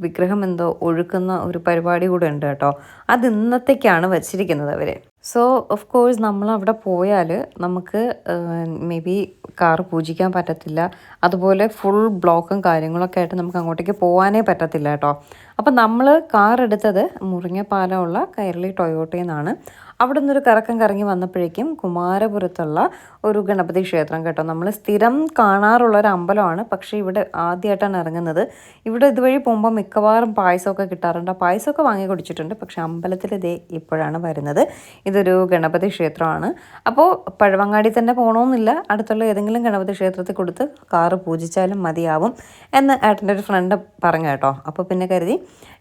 Speaker 1: വിഗ്രഹം എന്തോ ഒഴുക്കുന്ന ഒരു പരിപാടി കൂടെ ഉണ്ട് കേട്ടോ. അത് ഇന്നത്തേക്കാണ് വച്ചിരിക്കുന്നത് അവർ. സോ ഓഫ് കോഴ്സ് നമ്മൾ അവിടെ പോയാൽ നമുക്ക് മേ ബി കാറ് പൂജിക്കാൻ പറ്റത്തില്ല. അതുപോലെ ഫുൾ ബ്ലോക്കും കാര്യങ്ങളൊക്കെ ആയിട്ട് നമുക്ക് അങ്ങോട്ടേക്ക് പോകാനേ പറ്റത്തില്ല കേട്ടോ. അപ്പം നമ്മൾ കാർ എടുത്തത് മുറിങ്ങപ്പാലമുള്ള കൈരളി ടൊയോട്ടയിൽ നിന്നാണ്. അവിടെ നിന്നൊരു കറക്കം കറങ്ങി വന്നപ്പോഴേക്കും കുമാരപുരത്തുള്ള ഒരു ഗണപതി ക്ഷേത്രം കേട്ടോ. നമ്മൾ സ്ഥിരം കാണാറുള്ളൊരു അമ്പലമാണ്, പക്ഷേ ഇവിടെ ആദ്യമായിട്ടാണ് ഇറങ്ങുന്നത്. ഇവിടെ ഇതുവഴി പോകുമ്പോൾ മിക്കവാറും പായസമൊക്കെ കിട്ടാറുണ്ട്. ആ പായസമൊക്കെ വാങ്ങി കുടിച്ചിട്ടുണ്ട്. പക്ഷേ അമ്പലത്തിൽ ഇതേ ഇപ്പോഴാണ് വരുന്നത്. ഇതൊരു ഗണപതി ക്ഷേത്രമാണ്. അപ്പോൾ പഴവങ്ങാടി തന്നെ പോകണമെന്നില്ല, അടുത്തുള്ള ഏതെങ്കിലും ഗണപതി ക്ഷേത്രത്തിൽ കൊടുത്ത് കാറ് പൂജിച്ചാലും മതിയാവും എന്ന് ഏട്ടൻ്റെ ഒരു ഫ്രണ്ട് പറഞ്ഞു കേട്ടോ. അപ്പോൾ പിന്നെ കരുതി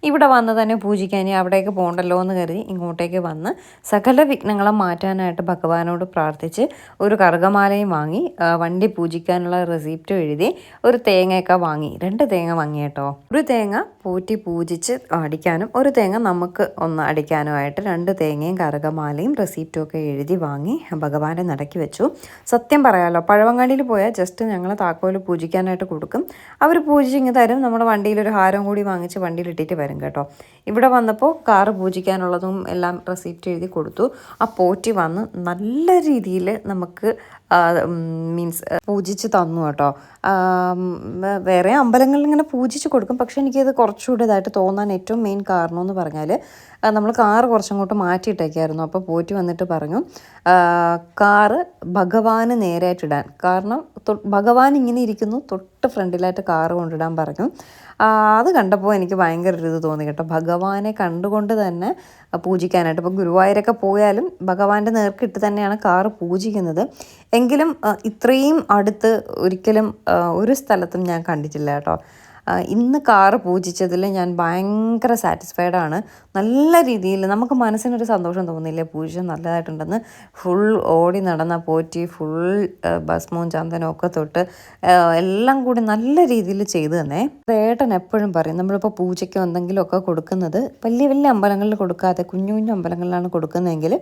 Speaker 1: ഇവിടെ വന്ന് തന്നെ പൂജിക്കാൻ, ഇനി അവിടേക്ക് പോകണ്ടല്ലോ എന്ന് കരുതി ഇങ്ങോട്ടേക്ക് വന്ന് സകല വിഘ്നങ്ങളും മാറ്റാനായിട്ട് ഭഗവാനോട് പ്രാർത്ഥിച്ച് ഒരു കറുകമാലയും വാങ്ങി, വണ്ടി പൂജിക്കാനുള്ള റെസിപ്റ്റും എഴുതി, ഒരു തേങ്ങയൊക്കെ വാങ്ങി. 2 തേങ്ങ വാങ്ങി കേട്ടോ. ഒരു തേങ്ങ പൂറ്റി പൂജിച്ച് അടിക്കാനും ഒരു തേങ്ങ നമുക്ക് ഒന്ന് അടിക്കാനുമായിട്ട് 2 തേങ്ങയും കറുകമാലയും റെസിപ്റ്റും ഒക്കെ എഴുതി വാങ്ങി ഭഗവാന്റെ നടക്കി വെച്ചു. സത്യം പറയാമല്ലോ, പഴവങ്ങാടിയിൽ പോയാൽ ജസ്റ്റ് ഞങ്ങൾ താക്കോല് പൂജിക്കാനായിട്ട് കൊടുക്കും, അവർ പൂജിച്ചിങ്ങ് തരും. നമ്മുടെ വണ്ടിയിലൊരു ഹാരം കൂടി വാങ്ങിച്ച് വണ്ടിയിലിട്ടിട്ട് വരും കേട്ടോ. ഇവിടെ വന്നപ്പോൾ കാറ് പൂജിക്കാനുള്ളതും എല്ലാം റെസിപ്റ്റ് എഴുതി കൊടുത്തു. ആ പോറ്റി വന്ന് നല്ല രീതിയിൽ നമുക്ക് മീൻസ് പൂജിച്ച് തന്നു കേട്ടോ. വേറെ അമ്പലങ്ങളിൽ ഇങ്ങനെ പൂജിച്ച് കൊടുക്കും, പക്ഷേ എനിക്കത് കുറച്ചുകൂടി ഇതായിട്ട് തോന്നാൻ ഏറ്റവും മെയിൻ കാരണം എന്ന് പറഞ്ഞാൽ നമ്മൾ കാറ് കുറച്ചങ്ങോട്ട് മാറ്റിയിട്ടേക്കായിരുന്നു. അപ്പോൾ പോറ്റി വന്നിട്ട് പറഞ്ഞു കാറ് ഭഗവാന് നേരായിട്ടിടാൻ. കാരണം ഭഗവാൻ ഇങ്ങനെ ഇരിക്കുന്നു, തൊട്ട് ഫ്രണ്ടിലായിട്ട് കാറ് കൊണ്ടിടാൻ പറഞ്ഞു. അത് കണ്ടപ്പോൾ എനിക്ക് ഭയങ്കര ഒരു ഇത് തോന്നി കേട്ടോ. ഭഗവാനെ കണ്ടുകൊണ്ട് തന്നെ പൂജിക്കാനായിട്ട്. ഇപ്പോൾ ഗുരുവായൂരൊക്കെ പോയാലും ഭഗവാന്റെ നേർക്കിട്ട് തന്നെയാണ് കാറ് പൂജിക്കുന്നത്. എങ്കിലും ഇത്രയും അടുത്ത് ഒരിക്കലും ഒരു സ്ഥലത്തും ഞാൻ കണ്ടിട്ടില്ല കേട്ടോ. ഇന്ന് കാറ് പൂജിച്ചതിൽ ഞാൻ ഭയങ്കര സാറ്റിസ്ഫൈഡാണ്. നല്ല രീതിയിൽ നമുക്ക് മനസ്സിനൊരു സന്തോഷം തോന്നില്ലേ, പൂജ നല്ലതായിട്ടുണ്ടെന്ന്. ഫുൾ ഓടി നടന്ന പോറ്റി ഫുൾ ഭസ്മവും ചന്ദനവും ഒക്കെ തൊട്ട് എല്ലാം കൂടി നല്ല രീതിയിൽ ചെയ്തു തന്നെ. ഏട്ടൻ എപ്പോഴും പറയും, നമ്മളിപ്പോൾ പൂജയ്ക്കോ എന്തെങ്കിലുമൊക്കെ കൊടുക്കുന്നത് വലിയ വലിയ അമ്പലങ്ങളിൽ കൊടുക്കാതെ കുഞ്ഞു കുഞ്ഞു അമ്പലങ്ങളിലാണ് കൊടുക്കുന്നതെങ്കിൽ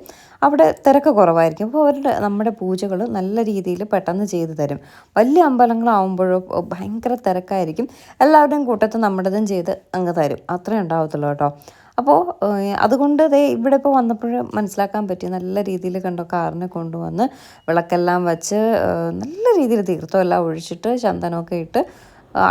Speaker 1: അവിടെ തിരക്ക് കുറവായിരിക്കും. അപ്പോൾ നമ്മുടെ പൂജകൾ നല്ല രീതിയിൽ പെട്ടെന്ന് ചെയ്തു തരും. വലിയ അമ്പലങ്ങളാവുമ്പോഴോ ഭയങ്കര തിരക്കായിരിക്കും. എല്ലാവരുടെയും കൂട്ടത്തിൽ നമ്മുടേതും ചെയ്ത് അങ്ങ് തരും, അത്രേ ഉണ്ടാവത്തുള്ളൂ കേട്ടോ. അപ്പോൾ അതുകൊണ്ട് ഇവിടെ ഇപ്പോൾ വന്നപ്പോൾ മനസ്സിലാക്കാൻ പറ്റി. നല്ല രീതിയിൽ കണ്ടോ കാറിനെ കൊണ്ടുവന്ന് വിളക്കെല്ലാം വെച്ച് നല്ല രീതിയിൽ തീർത്ഥം എല്ലാം ഒഴിച്ചിട്ട് ചന്ദനമൊക്കെ ഇട്ട്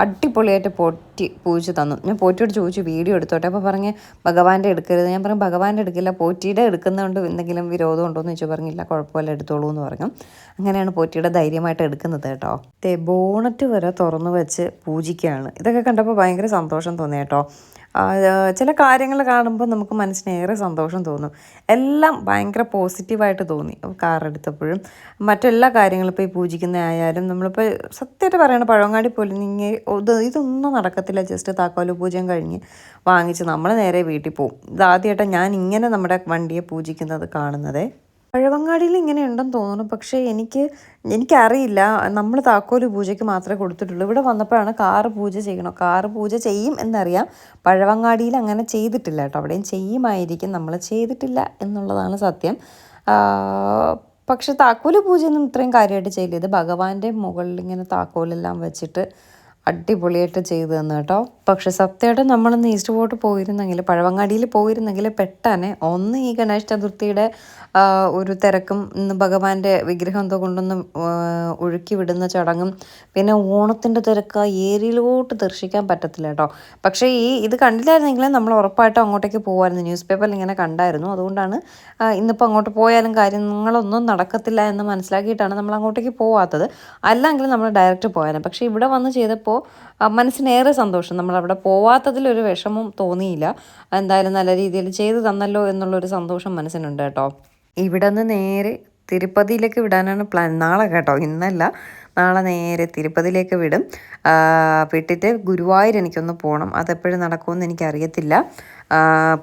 Speaker 1: അടിപൊളിയായിട്ട് പോറ്റി പൂജ തന്നു. ഞാൻ പോറ്റിയോട് ചോദിച്ചു വീഡിയോ എടുത്തോട്ടെ, അപ്പോൾ പറഞ്ഞ് ഭഗവാന്റെ എടുക്കരുത്. ഞാൻ പറഞ്ഞു ഭഗവാന്റെ എടുക്കില്ല, പോറ്റിയുടെ എടുക്കുന്നതുകൊണ്ട് എന്തെങ്കിലും വിരോധം ഉണ്ടോ എന്ന് ചോദിച്ചു. പറഞ്ഞില്ല, കുഴപ്പമില്ല, എടുത്തോളൂ എന്ന് പറഞ്ഞു. അങ്ങനെയാണ് പോറ്റിയുടെ ധൈര്യമായിട്ട് എടുക്കുന്നത് കേട്ടോ. ബോണറ്റ് വരെ തുറന്നു വെച്ച് പൂജിക്കുകയാണ്. ഇതൊക്കെ കണ്ടപ്പോൾ ഭയങ്കര സന്തോഷം തോന്നി കേട്ടോ. ചില കാര്യങ്ങൾ കാണുമ്പോൾ നമുക്ക് മനസ്സിനേറെ സന്തോഷം തോന്നും. എല്ലാം ഭയങ്കര പോസിറ്റീവായിട്ട് തോന്നി കാർ എടുത്തപ്പോഴും. മറ്റെല്ലാ കാര്യങ്ങളും ഇപ്പോൾ ഈ പൂജിക്കുന്ന ആയാലും നമ്മളിപ്പോൾ സത്യമായിട്ട് പറയണം, പഴവങ്ങാടി പോലും ഇതൊന്നും നടക്കത്തില്ല. ജസ്റ്റ് താക്കോല് പൂജയും കഴിഞ്ഞ് വാങ്ങിച്ച് നമ്മൾ നേരെ വീട്ടിൽ പോകും. ഇതാദ്യമായിട്ടാണ് ഞാൻ ഇങ്ങനെ നമ്മുടെ വണ്ടിയെ പൂജിക്കുന്നത് കാണുന്നത്. പഴവങ്ങാടിയിൽ ഇങ്ങനെ ഉണ്ടെന്ന് തോന്നുന്നു, പക്ഷേ എനിക്കറിയില്ല. നമ്മൾ താക്കോല് പൂജയ്ക്ക് മാത്രമേ കൊടുത്തിട്ടുള്ളൂ. ഇവിടെ വന്നപ്പോഴാണ് കാറ് പൂജ ചെയ്യണം, കാറ് പൂജ ചെയ്യും എന്നറിയാം. പഴവങ്ങാടിയിൽ അങ്ങനെ ചെയ്തിട്ടില്ല കേട്ടോ. അവിടെയും ചെയ്യുമായിരിക്കും, നമ്മൾ ചെയ്തിട്ടില്ല എന്നുള്ളതാണ് സത്യം. പക്ഷെ താക്കോല് പൂജയൊന്നും ഇത്രയും കാര്യമായിട്ട് ചെയ്യില്ല. ഇത് ഭഗവാന്റെ മുകളിൽ ഇങ്ങനെ താക്കോലെല്ലാം വെച്ചിട്ട് അടിപൊളിയായിട്ട് ചെയ്തു തന്നു കേട്ടോ. പക്ഷെ സത്യമായിട്ട് നമ്മളൊന്ന് ഈസ്റ്റ് ഫോർട്ട് പോയിരുന്നെങ്കിൽ, പഴവങ്ങാടിയിൽ പോയിരുന്നെങ്കിൽ പെട്ടെന്ന് ഒന്ന് ഈ ഗണേശ ചതുർത്ഥിയുടെ ഒരു തിരക്കും ഭഗവാന്റെ വിഗ്രഹം എന്തോ കൊണ്ടൊന്ന് ഒഴുക്കി വിടുന്ന ചടങ്ങും പിന്നെ ഓണത്തിൻ്റെ തിരക്ക് ആ ഏരിയയിലോട്ട് ദർശിക്കാൻ പറ്റത്തില്ല കേട്ടോ. പക്ഷേ ഇത് കണ്ടില്ലായിരുന്നെങ്കിൽ നമ്മൾ ഉറപ്പായിട്ടും അങ്ങോട്ടേക്ക് പോകുമായിരുന്നു. ന്യൂസ് പേപ്പറിൽ ഇങ്ങനെ കണ്ടായിരുന്നു. അതുകൊണ്ടാണ് ഇന്നിപ്പോൾ അങ്ങോട്ട് പോയാലും കാര്യങ്ങളൊന്നും നടക്കത്തില്ല എന്ന് മനസ്സിലാക്കിയിട്ടാണ് നമ്മൾ അങ്ങോട്ടേക്ക് പോവാത്തത്. അല്ലെങ്കിൽ നമ്മൾ ഡയറക്റ്റ് പോയാലും. പക്ഷേ ഇവിടെ വന്ന് ചെയ്തപ്പോൾ മനസ്സിനേറെ സന്തോഷം. നമ്മളവിടെ പോവാത്തതിലൊരു വിഷമം തോന്നിയില്ല. എന്തായാലും നല്ല രീതിയിൽ ചെയ്തു തന്നല്ലോ എന്നുള്ളൊരു സന്തോഷം മനസ്സിനുണ്ട് കേട്ടോ. ഇവിടെ നിന്ന് നേരെ തിരുപ്പതിയിലേക്ക് വിടാനാണ് പ്ലാൻ. നാളെ കേട്ടോ, ഇന്നല്ല, നാളെ നേരെ തിരുപ്പതിയിലേക്ക് വിടും. വിട്ടിട്ട് ഗുരുവായൂർ എനിക്കൊന്ന് പോകണം. അതെപ്പോഴും നടക്കുമെന്ന് എനിക്കറിയത്തില്ല.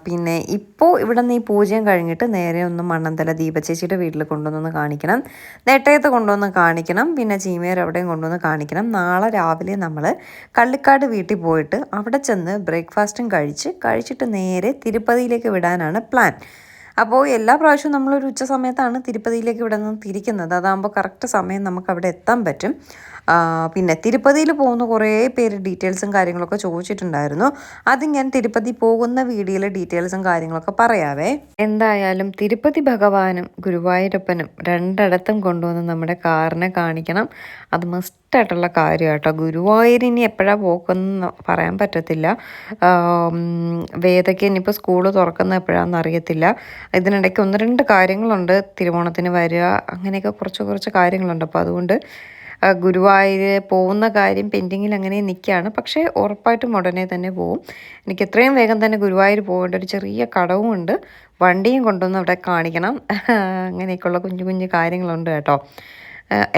Speaker 1: പിന്നെ ഇപ്പോൾ ഇവിടെ നിന്ന് ഈ പൂജയും കഴിഞ്ഞിട്ട് നേരെ ഒന്ന് മണ്ണന്തല ദീപചേച്ചിയുടെ വീട്ടിൽ കൊണ്ടുവന്ന് കാണിക്കണം, നെട്ടയത്ത് കൊണ്ടുവന്ന് കാണിക്കണം, പിന്നെ ചീമേർ എവിടെയും കൊണ്ടുവന്ന് കാണിക്കണം. നാളെ രാവിലെ നമ്മൾ കള്ളിക്കാട് വീട്ടിൽ പോയിട്ട് അവിടെ ചെന്ന് ബ്രേക്ക്ഫാസ്റ്റും കഴിച്ചിട്ട് നേരെ തിരുപ്പതിയിലേക്ക് വിടാനാണ് പ്ലാൻ. അപ്പോൾ എല്ലാ പ്രാവശ്യവും നമ്മളൊരു ഉച്ച സമയത്താണ് തിരുപ്പതിയിലേക്ക് ഇവിടെ നിന്ന് തിരിക്കുന്നത്. അതാകുമ്പോൾ കറക്റ്റ് സമയം നമുക്ക് അവിടെ എത്താൻ പറ്റും. പിന്നെ തിരുപ്പതിയിൽ പോകുന്ന കുറേ പേര് ഡീറ്റെയിൽസും കാര്യങ്ങളൊക്കെ ചോദിച്ചിട്ടുണ്ടായിരുന്നു. അത് ഞാൻ തിരുപ്പതി പോകുന്ന വീഡിയോയിലെ ഡീറ്റെയിൽസും കാര്യങ്ങളൊക്കെ പറയാവേ. എന്തായാലും തിരുപ്പതി ഭഗവാനും ഗുരുവായൂരപ്പനും രണ്ടിടത്തും കൊണ്ടുവന്ന് നമ്മുടെ കാറിനെ കാണിക്കണം. അത് മസ്റ്റായിട്ടുള്ള കാര്യം കേട്ടോ. ഗുരുവായൂരിനി എപ്പോഴാണ് പോക്കെന്ന് പറയാൻ പറ്റത്തില്ല. വേദയ്ക്ക് ഇനിയിപ്പോൾ സ്കൂൾ തുറക്കുന്ന എപ്പോഴാണെന്ന് അറിയത്തില്ല. ഇതിനിടയ്ക്ക് 1-2 കാര്യങ്ങളുണ്ട്. തിരുവോണത്തിന് വരിക, അങ്ങനെയൊക്കെ കുറച്ച് കാര്യങ്ങളുണ്ട്. അപ്പോൾ അതുകൊണ്ട് ഗുരുവായൂർ പോകുന്ന കാര്യം പെൻഡിങ്ങിൽ അങ്ങനെ നിൽക്കുകയാണ്. പക്ഷേ ഉറപ്പായിട്ടും ഉടനെ തന്നെ പോവും. എനിക്ക് എത്രയും വേഗം തന്നെ ഗുരുവായൂർ പോകേണ്ട ഒരു ചെറിയ കടവുമുണ്ട്. വണ്ടിയും കൊണ്ടുവന്ന് അവിടെ കാണിക്കണം. അങ്ങനെയൊക്കെയുള്ള കുഞ്ഞു കാര്യങ്ങളുണ്ട് കേട്ടോ.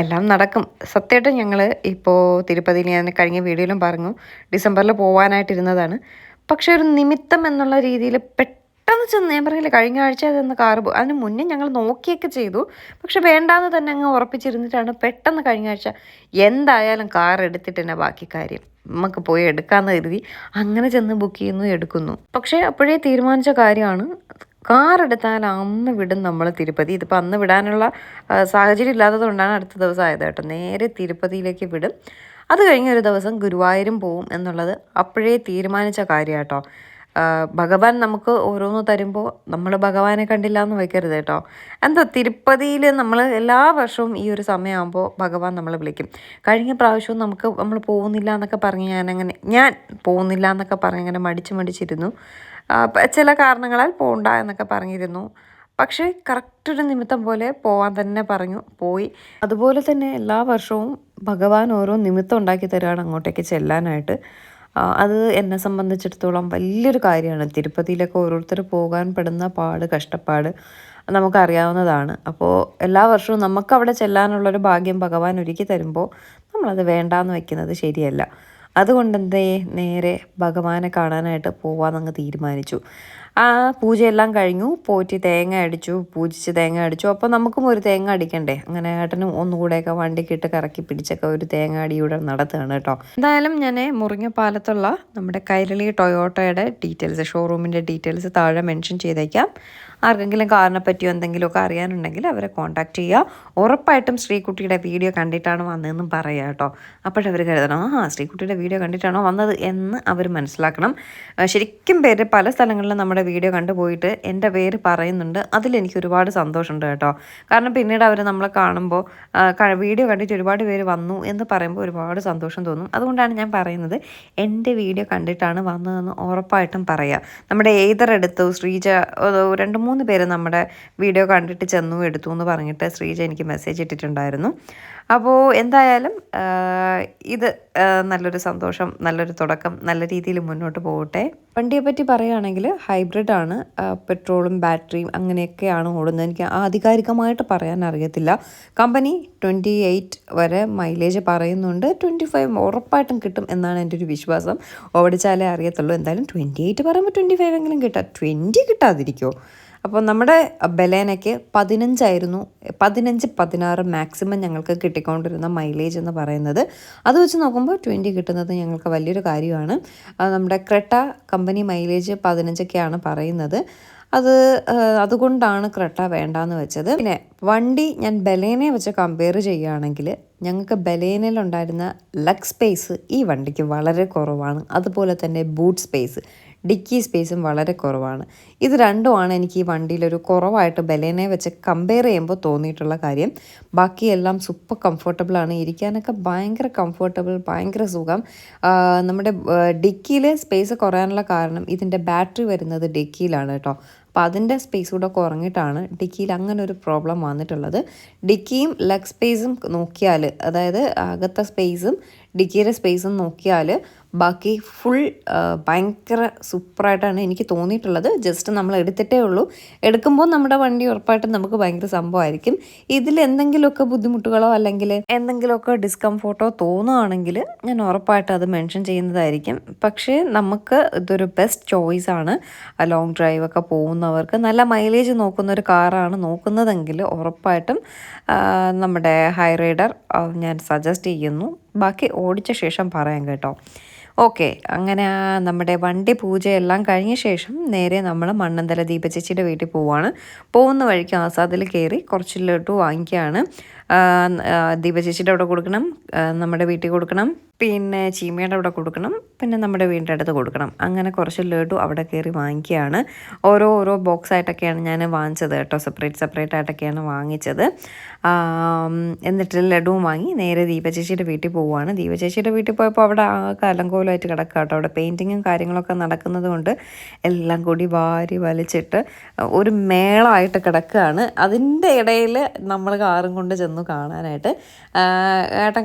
Speaker 1: എല്ലാം നടക്കും. സത്യമായിട്ടും ഞങ്ങൾ ഇപ്പോൾ തിരുപ്പതിയിൽ ഞാൻ കഴിഞ്ഞ വീഡിയോയിലും പറഞ്ഞു, ഡിസംബറിൽ പോകാനായിട്ടിരുന്നതാണ്. പക്ഷേ ഒരു നിമിത്തം എന്നുള്ള രീതിയിൽ പെട്ടെന്ന് ചെന്ന്, ഞാൻ പറഞ്ഞില്ല കഴിഞ്ഞ ആഴ്ച അതൊന്ന് കാറ് അതിന് മുന്നേ ഞങ്ങൾ നോക്കിയൊക്കെ ചെയ്തു. പക്ഷെ വേണ്ടാന്ന് തന്നെ അങ്ങ് ഉറപ്പിച്ചിരുന്നിട്ടാണ് പെട്ടെന്ന് കഴിഞ്ഞ ആഴ്ച എന്തായാലും കാർ എടുത്തിട്ട് തന്നെ ബാക്കി കാര്യം നമുക്ക് പോയി എടുക്കാമെന്ന് കരുതി അങ്ങനെ ചെന്ന് ബുക്ക് ചെയ്യുന്നു, എടുക്കുന്നു. പക്ഷേ അപ്പോഴേ തീരുമാനിച്ച കാര്യമാണ്, കാർ എടുത്താൽ അന്ന് വിടും നമ്മൾ തിരുപ്പതി. ഇതിപ്പോൾ അന്ന് വിടാനുള്ള സാഹചര്യം ഇല്ലാത്തത് കൊണ്ടാണ് അടുത്ത ദിവസം ആയത് കേട്ടോ. നേരെ തിരുപ്പതിയിലേക്ക് വിടും. അത് കഴിഞ്ഞ ഒരു ദിവസം ഗുരുവായൂരും പോവും എന്നുള്ളത് അപ്പോഴേ തീരുമാനിച്ച കാര്യം കേട്ടോ. ഭഗവാൻ നമുക്ക് ഓരോന്ന് തരുമ്പോൾ നമ്മൾ ഭഗവാനെ കണ്ടില്ല എന്ന് വയ്ക്കരുത് കേട്ടോ. എന്താ തിരുപ്പതിയിൽ നമ്മൾ എല്ലാ വർഷവും ഈ ഒരു സമയമാകുമ്പോൾ ഭഗവാൻ നമ്മളെ വിളിക്കും. കഴിഞ്ഞ പ്രാവശ്യവും നമ്മൾ പോകുന്നില്ല എന്നൊക്കെ പറഞ്ഞ് ഞാൻ പോകുന്നില്ല എന്നൊക്കെ പറഞ്ഞ് അങ്ങനെ മടിച്ചിരുന്നു. ചില കാരണങ്ങളാൽ പോകണ്ട എന്നൊക്കെ പറഞ്ഞിരുന്നു. പക്ഷേ കറക്റ്റൊരു നിമിത്തം പോലെ പോകാൻ തന്നെ പറഞ്ഞു, പോയി. അതുപോലെ തന്നെ എല്ലാ വർഷവും ഭഗവാൻ ഓരോ നിമിത്തം ഉണ്ടാക്കി തരികയാണ് അങ്ങോട്ടേക്ക് ചെല്ലാനായിട്ട്. അത് എന്നെ സംബന്ധിച്ചിടത്തോളം വലിയൊരു കാര്യമാണ്. തിരുപ്പതിയിലൊക്കെ ഓരോരുത്തർ പോകാൻ പെടുന്ന കഷ്ടപ്പാട് നമുക്കറിയാവുന്നതാണ്. അപ്പോൾ എല്ലാ വർഷവും നമുക്കവിടെ ചെല്ലാനുള്ളൊരു ഭാഗ്യം ഭഗവാൻ ഒരുക്കി തരുമ്പോൾ നമ്മളത് വേണ്ടാന്ന് വയ്ക്കുന്നത് ശരിയല്ല. അതുകൊണ്ട് നേരെ ഭഗവാനെ കാണാനായിട്ട് പോവാന്നങ്ങ് തീരുമാനിച്ചു. ആ പൂജയെല്ലാം കഴിഞ്ഞു, പോറ്റി തേങ്ങ അടിച്ചു, പൂജിച്ച് തേങ്ങ അടിച്ചു. അപ്പോൾ നമുക്കും ഒരു തേങ്ങ അടിക്കണ്ടേ. അങ്ങനെ ഏട്ടനും ഒന്നുകൂടെയൊക്കെ വണ്ടിക്കിട്ട് കറക്കി പിടിച്ചൊക്കെ ഒരു തേങ്ങ അടിയൂടെ നടത്തുകയാണ് കേട്ടോ. എന്തായാലും ഞാൻ മുറിഞ്ഞപ്പാലത്തുള്ള നമ്മുടെ കൈരളി ടൊയോട്ടയുടെ ഡീറ്റെയിൽസ്, ഷോറൂമിൻ്റെ ഡീറ്റെയിൽസ് താഴെ മെൻഷൻ ചെയ്തേക്കാം. ആർക്കെങ്കിലും കാറിനെ പറ്റിയോ എന്തെങ്കിലുമൊക്കെ അറിയാനുണ്ടെങ്കിൽ അവരെ കോൺടാക്റ്റ് ചെയ്യുക. ഉറപ്പായിട്ടും ശ്രീകുട്ടിയുടെ വീഡിയോ കണ്ടിട്ടാണ് വന്നതെന്നും പറയുക കേട്ടോ. അപ്പോഴവർ കരുതണം ശ്രീകുട്ടിയുടെ വീഡിയോ കണ്ടിട്ടാണോ വന്നത് എന്ന് അവർ മനസ്സിലാക്കണം. ശരിക്കും പേര് പല സ്ഥലങ്ങളിലും നമ്മുടെ വീഡിയോ കണ്ടുപോയിട്ട് എൻ്റെ പേര് പറയുന്നുണ്ട്. അതിലെനിക്ക് ഒരുപാട് സന്തോഷമുണ്ട് കേട്ടോ. കാരണം പിന്നീട് അവർ നമ്മളെ കാണുമ്പോൾ വീഡിയോ കണ്ടിട്ട് ഒരുപാട് പേര് വന്നു എന്ന് പറയുമ്പോൾ ഒരുപാട് സന്തോഷം തോന്നും. അതുകൊണ്ടാണ് ഞാൻ പറയുന്നത് എൻ്റെ വീഡിയോ കണ്ടിട്ടാണ് വന്നതെന്ന് ഉറപ്പായിട്ടും പറയുക. നമ്മുടെ എടുത്തു ശ്രീജ 2-3 പേര് നമ്മുടെ വീഡിയോ കണ്ടിട്ട് ചെന്നു എടുത്തു എന്ന് പറഞ്ഞിട്ട് ശ്രീജ എനിക്ക് മെസ്സേജ് ഇട്ടിട്ടുണ്ടായിരുന്നു. അപ്പോൾ എന്തായാലും ഇത് നല്ലൊരു സന്തോഷം, നല്ലൊരു തുടക്കം, നല്ല രീതിയിൽ മുന്നോട്ട് പോകട്ടെ. വണ്ടിയെ പറ്റി പറയുകയാണെങ്കിൽ ഹൈബ്രിഡാണ്, പെട്രോളും ബാറ്ററിയും അങ്ങനെയൊക്കെയാണ് ഓടുന്നത്. എനിക്ക് ആധികാരികമായിട്ട് പറയാൻ അറിയത്തില്ല. കമ്പനി 28 വരെ മൈലേജ് പറയുന്നുണ്ട്. 25 ഉറപ്പായിട്ടും കിട്ടും എന്നാണ് എൻ്റെ ഒരു വിശ്വാസം. ഓടിച്ചാലേ അറിയത്തുള്ളൂ. എന്തായാലും 28 പറയുമ്പോൾ 25 എങ്കിലും കിട്ടാം. 20 കിട്ടാതിരിക്കുമോ? അപ്പോൾ നമ്മുടെ ബലേനയ്ക്ക് 15 16 മാക്സിമം ഞങ്ങൾക്ക് കിട്ടിക്കൊണ്ടിരുന്ന മൈലേജ് എന്ന് പറയുന്നത്. അത് വെച്ച് നോക്കുമ്പോൾ 20 കിട്ടുന്നത് ഞങ്ങൾക്ക് വലിയൊരു കാര്യമാണ്. നമ്മുടെ ക്രെട്ട കമ്പനി മൈലേജ് 15 പറയുന്നത്. അതുകൊണ്ടാണ് ക്രെട്ട വേണ്ടാന്ന് വെച്ചത്. പിന്നെ വണ്ടി ഞാൻ ബലേനയെ വെച്ച് കമ്പയർ ചെയ്യുകയാണെങ്കിൽ ഞങ്ങൾക്ക് ബലേനയിലുണ്ടായിരുന്ന ലെഗ് സ്പേസ് ഈ വണ്ടിക്ക് വളരെ കുറവാണ്. അതുപോലെ തന്നെ ബൂട്ട് സ്പേസ്, ഡിക്കി സ്പേസും വളരെ കുറവാണ്. ഇത് രണ്ടുമാണ് എനിക്ക് ഈ വണ്ടിയിലൊരു കുറവായിട്ട് ബലേനയെ വെച്ച് കമ്പയർ ചെയ്യുമ്പോൾ തോന്നിയിട്ടുള്ള കാര്യം. ബാക്കിയെല്ലാം സൂപ്പർ കംഫർട്ടബിളാണ്. ഇരിക്കാനൊക്കെ ഭയങ്കര കംഫർട്ടബിൾ, ഭയങ്കര സുഖം. നമ്മുടെ ഡിക്കിയിൽ സ്പേസ് കുറയാനുള്ള കാരണം ഇതിൻ്റെ ബാറ്ററി വരുന്നത് ഡിക്കിയിലാണ് കേട്ടോ. അപ്പോൾ അതിൻ്റെ സ്പേസ് കൂടെ കുറഞ്ഞിട്ടാണ് ഡിക്കിയിൽ അങ്ങനെ ഒരു പ്രോബ്ലം വന്നിട്ടുള്ളത്. ഡിക്കിയും ലെഗ് സ്പേസും നോക്കിയാൽ, അതായത് അകത്തെ സ്പേസും ഡിക്കിയുടെ സ്പേസും നോക്കിയാൽ ബാക്കി ഫുൾ ഭയങ്കര സൂപ്പറായിട്ടാണ് എനിക്ക് തോന്നിയിട്ടുള്ളത്. ജസ്റ്റ് നമ്മൾ എടുത്തിട്ടേ ഉള്ളൂ. എടുക്കുമ്പോൾ നമ്മുടെ വണ്ടി ഉറപ്പായിട്ടും നമുക്ക് ഭയങ്കര സംഭവമായിരിക്കും. ഇതിൽ എന്തെങ്കിലുമൊക്കെ ബുദ്ധിമുട്ടുകളോ അല്ലെങ്കിൽ എന്തെങ്കിലുമൊക്കെ ഡിസ്കംഫോർട്ടോ തോന്നുകയാണെങ്കിൽ ഞാൻ ഉറപ്പായിട്ട് അത് മെൻഷൻ ചെയ്യുന്നതായിരിക്കും. പക്ഷേ നമുക്ക് ഇതൊരു ബെസ്റ്റ് ചോയ്സാണ്. ലോങ് ഡ്രൈവൊക്കെ പോകുന്നവർക്ക് നല്ല മൈലേജ് നോക്കുന്ന ഒരു കാറാണ് നോക്കുന്നതെങ്കിൽ ഉറപ്പായിട്ടും നമ്മുടെ ഹൈ റൈഡർ ഞാൻ സജസ്റ്റ് ചെയ്യുന്നു. ബാക്കി ഓടിച്ച ശേഷം പറയാം കേട്ടോ. ഓക്കെ, അങ്ങനെ നമ്മുടെ വണ്ടി പൂജയെല്ലാം കഴിഞ്ഞ ശേഷം നേരെ നമ്മൾ മണ്ണന്തല ദീപചേച്ചിയുടെ വീട്ടിൽ പോവുകയാണ്. പോകുന്ന വഴിക്ക് ആസാദിൽ കയറി കുറച്ച് ലഡു വാങ്ങിക്കുകയാണ്. ദീപചേച്ചിയുടെ അവിടെ കൊടുക്കണം, നമ്മുടെ വീട്ടിൽ കൊടുക്കണം, പിന്നെ ചീമയുടെ അവിടെ കൊടുക്കണം, പിന്നെ നമ്മുടെ വീടിൻ്റെ അടുത്ത് കൊടുക്കണം. അങ്ങനെ കുറച്ച് ലഡു അവിടെ കയറി വാങ്ങിക്കുകയാണ്. ഓരോ ബോക്സ് ആയിട്ടൊക്കെയാണ് ഞാൻ വാങ്ങിച്ചത് കേട്ടോ. സെപ്പറേറ്റ് ആയിട്ടൊക്കെയാണ് വാങ്ങിച്ചത്. എന്നിട്ട് ലഡുവും വാങ്ങി നേരെ ദീപചേച്ചിയുടെ വീട്ടിൽ പോവുകയാണ്. ദീപചേച്ചിയുടെ വീട്ടിൽ പോയപ്പോൾ അവിടെ കലങ്കോലമായിട്ട് കിടക്കുക കേട്ടോ. അവിടെ പെയിൻറ്റിങ്ങും കാര്യങ്ങളൊക്കെ നടക്കുന്നത് കൊണ്ട് എല്ലാം കൂടി വാരി വലിച്ചിട്ട് ഒരു മേളമായിട്ട് കിടക്കുകയാണ്. അതിൻ്റെ ഇടയിൽ നമ്മൾ കാറും കൊണ്ട് ചെന്നു കാണാനായിട്ട്.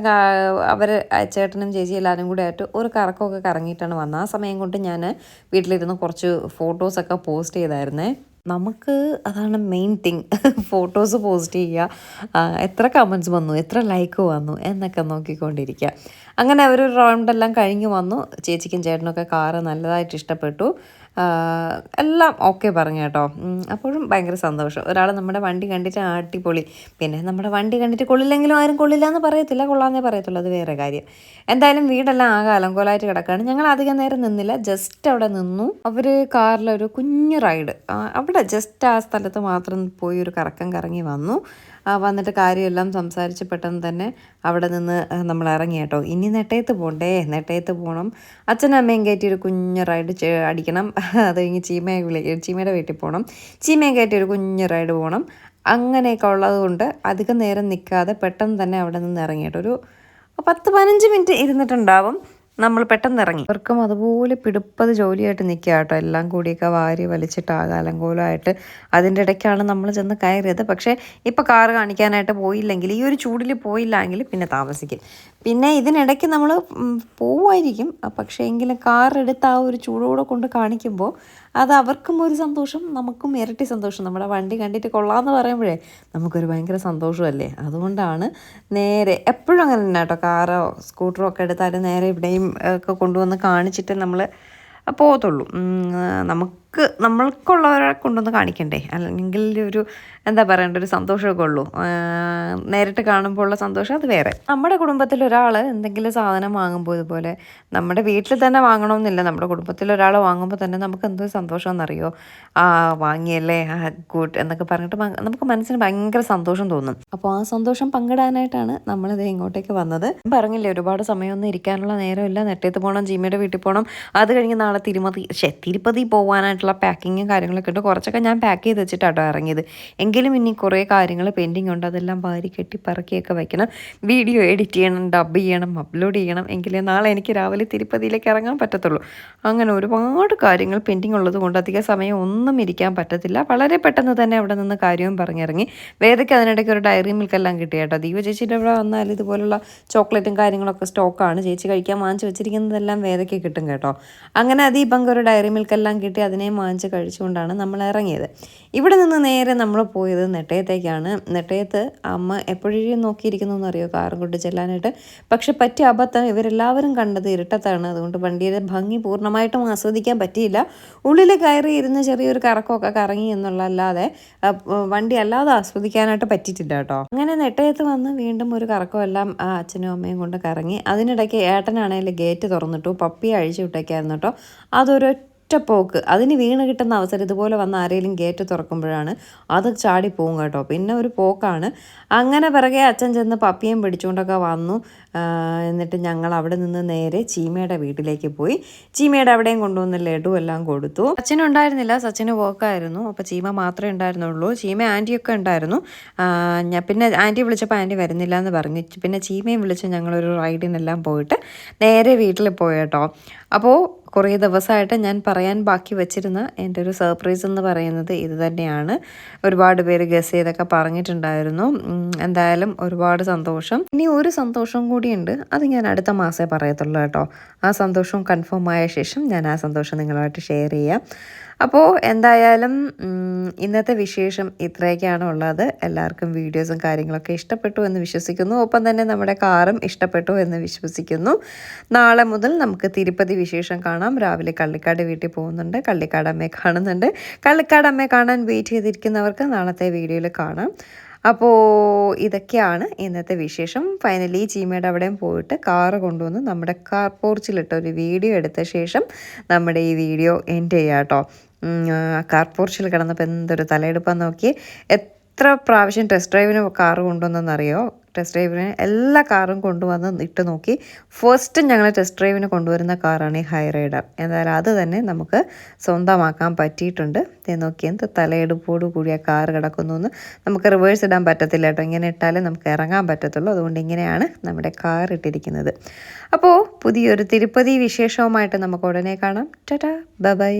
Speaker 1: ചേട്ടനും ചേച്ചി എല്ലാവരും കൂടെ ആയിട്ട് ഒരു കറക്കമൊക്കെ കറങ്ങിയിട്ടാണ് വന്നത്. ആ സമയം കൊണ്ട് ഞാൻ വീട്ടിലിരുന്ന് കുറച്ച് ഫോട്ടോസൊക്കെ പോസ്റ്റ് ചെയ്തായിരുന്നേ. നമുക്ക് അതാണ് മെയിൻ തിങ്, ഫോട്ടോസ് പോസ്റ്റ് ചെയ്യുക, എത്ര കമൻറ്റ്സ് വന്നു, എത്ര ലൈക്ക് വന്നു എന്നൊക്കെ നോക്കിക്കൊണ്ടിരിക്കുക. അങ്ങനെ അവർ റൗണ്ടെല്ലാം കഴിഞ്ഞ് വന്നു. ചേച്ചിക്കും ചേട്ടനൊക്കെ കാറ് നല്ലതായിട്ട് ഇഷ്ടപ്പെട്ടു. എല്ലാം ഓക്കെ പറഞ്ഞു കേട്ടോ. അപ്പോഴും ഭയങ്കര സന്തോഷം. ഒരാൾ നമ്മുടെ വണ്ടി കണ്ടിട്ട് അടിപൊളി, പിന്നെ നമ്മുടെ വണ്ടി കണ്ടിട്ട് കൊള്ളില്ലെങ്കിലും ആരും കൊള്ളില്ല എന്ന് പറയത്തില്ല, കൊള്ളാമെന്നേ പറയത്തുള്ളൂ. അത് വേറെ കാര്യം. എന്തായാലും വീടെല്ലാം ആകെ അലങ്കോലമായിട്ട് കിടക്കുകയാണ്. ഞങ്ങൾ അധികം നേരം നിന്നില്ല, ജസ്റ്റ് അവിടെ നിന്നു. അവർ കാറിലൊരു കുഞ്ഞു റൈഡ്, അവിടെ ജസ്റ്റ് ആ സ്ഥലത്ത് മാത്രം പോയി ഒരു കറക്കം കറങ്ങി വന്നു. വന്നിട്ട് കാര്യമെല്ലാം സംസാരിച്ച് പെട്ടെന്ന് തന്നെ അവിടെ നിന്ന് നമ്മൾ ഇറങ്ങി കേട്ടോ. ഇനി നെട്ടയത്ത് നെട്ടയത്ത് പോകണം. അച്ഛനും അമ്മയും കയറ്റി ഒരു കുഞ്ഞ് റൈഡ് അടിക്കണം. അത് കഴിഞ്ഞ് ചീമയുടെ വീട്ടിൽ പോകണം. ചീമയെ കയറ്റി ഒരു കുഞ്ഞ് റൈഡ് പോകണം. അങ്ങനെയൊക്കെ ഉള്ളത് കൊണ്ട് അധികം നേരം നിൽക്കാതെ പെട്ടെന്ന് തന്നെ അവിടെ നിന്ന് ഇറങ്ങി കേട്ടോ. ഒരു 10-15 മിനിറ്റ് ഇരുന്നിട്ടുണ്ടാവും. നമ്മൾ പെട്ടെന്ന് ഇറങ്ങി. അവർക്കും അതുപോലെ പിടുപ്പത് ജോലിയായിട്ട് നിൽക്കുക കേട്ടോ. എല്ലാം കൂടിയൊക്കെ വാരി വലിച്ചിട്ട് അലങ്കോലമായിട്ട് അതിൻ്റെ ഇടയ്ക്കാണ് നമ്മൾ ചെന്ന് കയറിയത്. പക്ഷേ ഇപ്പോൾ കാറ് കാണിക്കാനായിട്ട് പോയില്ലെങ്കിൽ, ഈ ഒരു ചൂടിൽ പോയില്ലെങ്കിൽ പിന്നെ താമസിക്കും. പിന്നെ ഇതിനിടയ്ക്ക് നമ്മൾ പോവുമായിരിക്കും, പക്ഷേ എങ്കിലും കാറെടുത്ത് ആ ഒരു ചൂടോടെ കൊണ്ട് കാണിക്കുമ്പോൾ അത് അവർക്കും ഒരു സന്തോഷം, നമുക്കും ഇരട്ടി സന്തോഷം. നമ്മുടെ വണ്ടി കണ്ടിട്ട് കൊള്ളാമെന്ന് പറയുമ്പോഴേ നമുക്കൊരു ഭയങ്കര സന്തോഷമല്ലേ. അതുകൊണ്ടാണ് നേരെ എപ്പോഴും അങ്ങനെ തന്നെ കേട്ടോ. കാറോ സ്കൂട്ടറോ ഒക്കെ എടുത്താലും നേരെ ഇവിടെയും ഒക്കെ കൊണ്ടുവന്ന് കാണിച്ചിട്ട് നമ്മൾ പോകത്തുള്ളൂ. നമ്മൾക്കുള്ളവരെ കൊണ്ടുവന്ന് കാണിക്കണ്ടേ, അല്ലെങ്കിൽ ഒരു എന്താ പറയേണ്ട ഒരു സന്തോഷമൊക്കെ ഉള്ളൂ. നേരിട്ട് കാണുമ്പോൾ ഉള്ള സന്തോഷം അത് വേറെ. നമ്മുടെ കുടുംബത്തിൽ ഒരാൾ എന്തെങ്കിലും സാധനം വാങ്ങുമ്പോൾ ഇതുപോലെ നമ്മുടെ വീട്ടിൽ തന്നെ വാങ്ങണമെന്നില്ല, നമ്മുടെ കുടുംബത്തിൽ ഒരാൾ വാങ്ങുമ്പോൾ തന്നെ നമുക്ക് എന്തോ സന്തോഷമെന്നറിയോ. വാങ്ങിയല്ലേ, ഗുഡ് എന്നൊക്കെ പറഞ്ഞിട്ട് നമുക്ക് മനസ്സിന് ഭയങ്കര സന്തോഷം തോന്നും. അപ്പോൾ ആ സന്തോഷം പങ്കിടാനായിട്ടാണ് നമ്മളിത് ഇങ്ങോട്ടേക്ക് വന്നത്. പറഞ്ഞില്ലേ, ഒരുപാട് സമയമൊന്നും ഇരിക്കാനുള്ള നേരമില്ല. നെട്ടയത്ത് പോകണം, ജിമ്മയുടെ വീട്ടിൽ പോകണം, അത് കഴിഞ്ഞ് നാളെ തിരുപ്പതി പോകാനായിട്ടുള്ള പാക്കിങ്ങും കാര്യങ്ങളൊക്കെ ഉണ്ട്. കുറച്ചൊക്കെ ഞാൻ പാക്ക് ചെയ്ത് വെച്ചിട്ടാട്ടോ ഇറങ്ങിയത്. എങ്കിലും ഇനി കുറേ കാര്യങ്ങൾ പെൻഡിങ് ഉണ്ട്. അതെല്ലാം വാരി കെട്ടി പറക്കിയൊക്കെ വയ്ക്കണം, വീഡിയോ എഡിറ്റ് ചെയ്യണം, ഡബ് ചെയ്യണം, അപ്ലോഡ് ചെയ്യണം, എങ്കിലേ നാളെ എനിക്ക് രാവിലെ തിരുപ്പതിയിലേക്ക് ഇറങ്ങാൻ പറ്റത്തുള്ളൂ. അങ്ങനെ ഒരുപാട് കാര്യങ്ങൾ പെൻഡിങ് ഉള്ളത് കൊണ്ട് അധിക സമയം ഒന്നും ഇരിക്കാൻ പറ്റത്തില്ല. വളരെ പെട്ടെന്ന് തന്നെ അവിടെ നിന്ന് കാര്യവും പറഞ്ഞിറങ്ങി. വേദയ്ക്ക് അതിനിടയ്ക്ക് ഒരു ഡയറി മിൽക്ക് എല്ലാം കിട്ടി കേട്ടോ. ദീപ ചേച്ചിയുടെ ഇവിടെ വന്നാൽ ഇതുപോലുള്ള ചോക്ലേറ്റും കാര്യങ്ങളൊക്കെ സ്റ്റോക്കാണ്. ചേച്ചി കഴിക്കാൻ വാങ്ങിച്ച് വെച്ചിരിക്കുന്നതെല്ലാം വേദയ്ക്ക് കിട്ടും കേട്ടോ. അങ്ങനെ ദീപങ്ക് ഒരു ഡയറി മിൽക്ക് എല്ലാം കിട്ടി, അതിനെയും വാങ്ങിച്ച് കഴിച്ചുകൊണ്ടാണ് നമ്മൾ ഇറങ്ങിയത്. ഇവിടെ നിന്ന് നേരെ നമ്മൾ പോയത് നെട്ടയത്തേക്കാണ്. നെട്ടയത്ത് അമ്മ എപ്പോഴും നോക്കിയിരിക്കുന്നു എന്നറിയോ കാറും കൊണ്ട് ചെല്ലാനായിട്ട്. പക്ഷെ പറ്റിയ അബദ്ധം, ഇവരെല്ലാവരും കണ്ടത് ഇരുട്ടത്താണ്. അതുകൊണ്ട് വണ്ടിയുടെ ഭംഗി പൂർണ്ണമായിട്ടും ആസ്വദിക്കാൻ പറ്റിയില്ല. ഉള്ളിൽ കയറി ഇരുന്ന് ചെറിയൊരു കറക്കമൊക്കെ കറങ്ങി എന്നുള്ളതല്ലാതെ വണ്ടി അല്ലാതെ ആസ്വദിക്കാനായിട്ട് പറ്റിയിട്ടില്ല കേട്ടോ. അങ്ങനെ നെട്ടയത്ത് വന്ന് വീണ്ടും ഒരു കറക്കമെല്ലാം അച്ഛനും അമ്മയും കൊണ്ട് കറങ്ങി. അതിനിടയ്ക്ക് ഏട്ടനാണെങ്കിൽ ഗേറ്റ് തുറന്നിട്ടു, പപ്പിയെ അഴിച്ചു വിട്ടേക്കായിരുന്നു കേട്ടോ. അതൊരു പോക്ക്. അതിന് വീണ് കിട്ടുന്ന അവസരം ഇതുപോലെ വന്ന് ആരെങ്കിലും ഗേറ്റ് തുറക്കുമ്പോഴാണ് അത് ചാടിപ്പോവും കേട്ടോ. പിന്നെ ഒരു പോക്കാണ്. അങ്ങനെ പിറകെ അച്ഛൻ ചെന്ന് പപ്പിയും പിടിച്ചുകൊണ്ടൊക്കെ വന്നു. എന്നിട്ട് ഞങ്ങൾ അവിടെ നിന്ന് നേരെ ചീമയുടെ വീട്ടിലേക്ക് പോയി. ചീമയുടെ അവിടെയും കൊണ്ടുവന്ന് ലഡു എല്ലാം കൊടുത്തു. സച്ചിനുണ്ടായിരുന്നില്ല, സച്ചിന് പോക്കായിരുന്നു. അപ്പോൾ ചീമ മാത്രമേ ഉണ്ടായിരുന്നുള്ളൂ. ചീമ ആൻറ്റിയൊക്കെ ഉണ്ടായിരുന്നു. പിന്നെ ആൻറ്റി വിളിച്ചപ്പോൾ ആൻറ്റി വരുന്നില്ല എന്ന് പറഞ്ഞു. പിന്നെ ചീമയും വിളിച്ച് ഞങ്ങളൊരു റൈഡിനെല്ലാം പോയിട്ട് നേരെ വീട്ടിൽ പോയി കേട്ടോ. അപ്പോൾ കുറേ ദിവസമായിട്ട് ഞാൻ പറയാൻ ബാക്കി വെച്ചിരുന്ന എൻ്റെ ഒരു സർപ്രൈസ് എന്ന് പറയുന്നത് ഇത് തന്നെയാണ്. ഒരുപാട് പേര് ഗസ് ചെയ്തൊക്കെ പറഞ്ഞിട്ടുണ്ടായിരുന്നു. എന്തായാലും ഒരുപാട് സന്തോഷം. ഇനി ഒരു സന്തോഷം കൂടിയുണ്ട്, അത് ഞാൻ അടുത്ത മാസമേ പറയത്തുള്ളൂ കേട്ടോ. ആ സന്തോഷം കൺഫേം ആയ ശേഷം ഞാൻ ആ സന്തോഷം നിങ്ങളുമായിട്ട് ഷെയർ ചെയ്യാം. അപ്പോൾ എന്തായാലും ഇന്നത്തെ വിശേഷം ഇത്രയൊക്കെയാണ് ഉള്ളത്. എല്ലാവർക്കും വീഡിയോസും കാര്യങ്ങളൊക്കെ ഇഷ്ടപ്പെട്ടു എന്ന് വിശ്വസിക്കുന്നു. ഒപ്പം തന്നെ നമ്മുടെ കാറും ഇഷ്ടപ്പെട്ടു എന്ന് വിശ്വസിക്കുന്നു. നാളെ മുതൽ നമുക്ക് തിരുപ്പതി വിശേഷം കാണാം. രാവിലെ കള്ളിക്കാട് വീട്ടിൽ പോകുന്നുണ്ട്, കള്ളിക്കാട് അമ്മയെ കാണുന്നുണ്ട്. കള്ളിക്കാട് അമ്മയെ കാണാൻ വെയിറ്റ് ചെയ്തിരിക്കുന്നവർക്ക് നാളത്തെ വീഡിയോയിൽ കാണാം. അപ്പോൾ ഇതൊക്കെയാണ് ഇന്നത്തെ വിശേഷം. ഫൈനലി ചീമയുടെ അവിടെയും പോയിട്ട് കാറ് കൊണ്ടുവന്ന് നമ്മുടെ കാർ പോർച്ചിലിട്ട് ഒരു വീഡിയോ എടുത്ത ശേഷം നമ്മുടെ ഈ വീഡിയോ എൻഡ് ചെയ്യാം കേട്ടോ. കാർ പോർച്ചിൽ കിടന്നപ്പോൾ എന്തൊരു തലയെടുപ്പാന്ന് നോക്കി. എത്ര പ്രാവശ്യം ടെസ്റ്റ് ഡ്രൈവിന് കാറ് കൊണ്ടുവന്നെന്നറിയോ. ടെസ്റ്റ് ഡ്രൈവിന് എല്ലാ കാറും കൊണ്ടുവന്ന് ഇട്ട് നോക്കി. ഫസ്റ്റ് ഞങ്ങൾ ടെസ്റ്റ് ഡ്രൈവിന് കൊണ്ടുവരുന്ന കാറാണ് ഈ ഹൈ റൈഡർ. എന്തായാലും അത് തന്നെ നമുക്ക് സ്വന്തമാക്കാൻ പറ്റിയിട്ടുണ്ട്. നോക്കി എന്ത് തലയെടുപ്പോട് കൂടി ആ കാറ് കിടക്കുന്നു എന്ന്. നമുക്ക് റിവേഴ്സ് ഇടാൻ പറ്റത്തില്ല കേട്ടോ. ഇങ്ങനെ ഇട്ടാലേ നമുക്ക് ഇറങ്ങാൻ പറ്റത്തുള്ളൂ. അതുകൊണ്ട് ഇങ്ങനെയാണ് നമ്മുടെ കാർ ഇട്ടിരിക്കുന്നത്. അപ്പോൾ പുതിയൊരു തിരുപ്പതി വിശേഷവുമായിട്ട് നമുക്ക് ഉടനെ കാണാം. Tata, bye bye.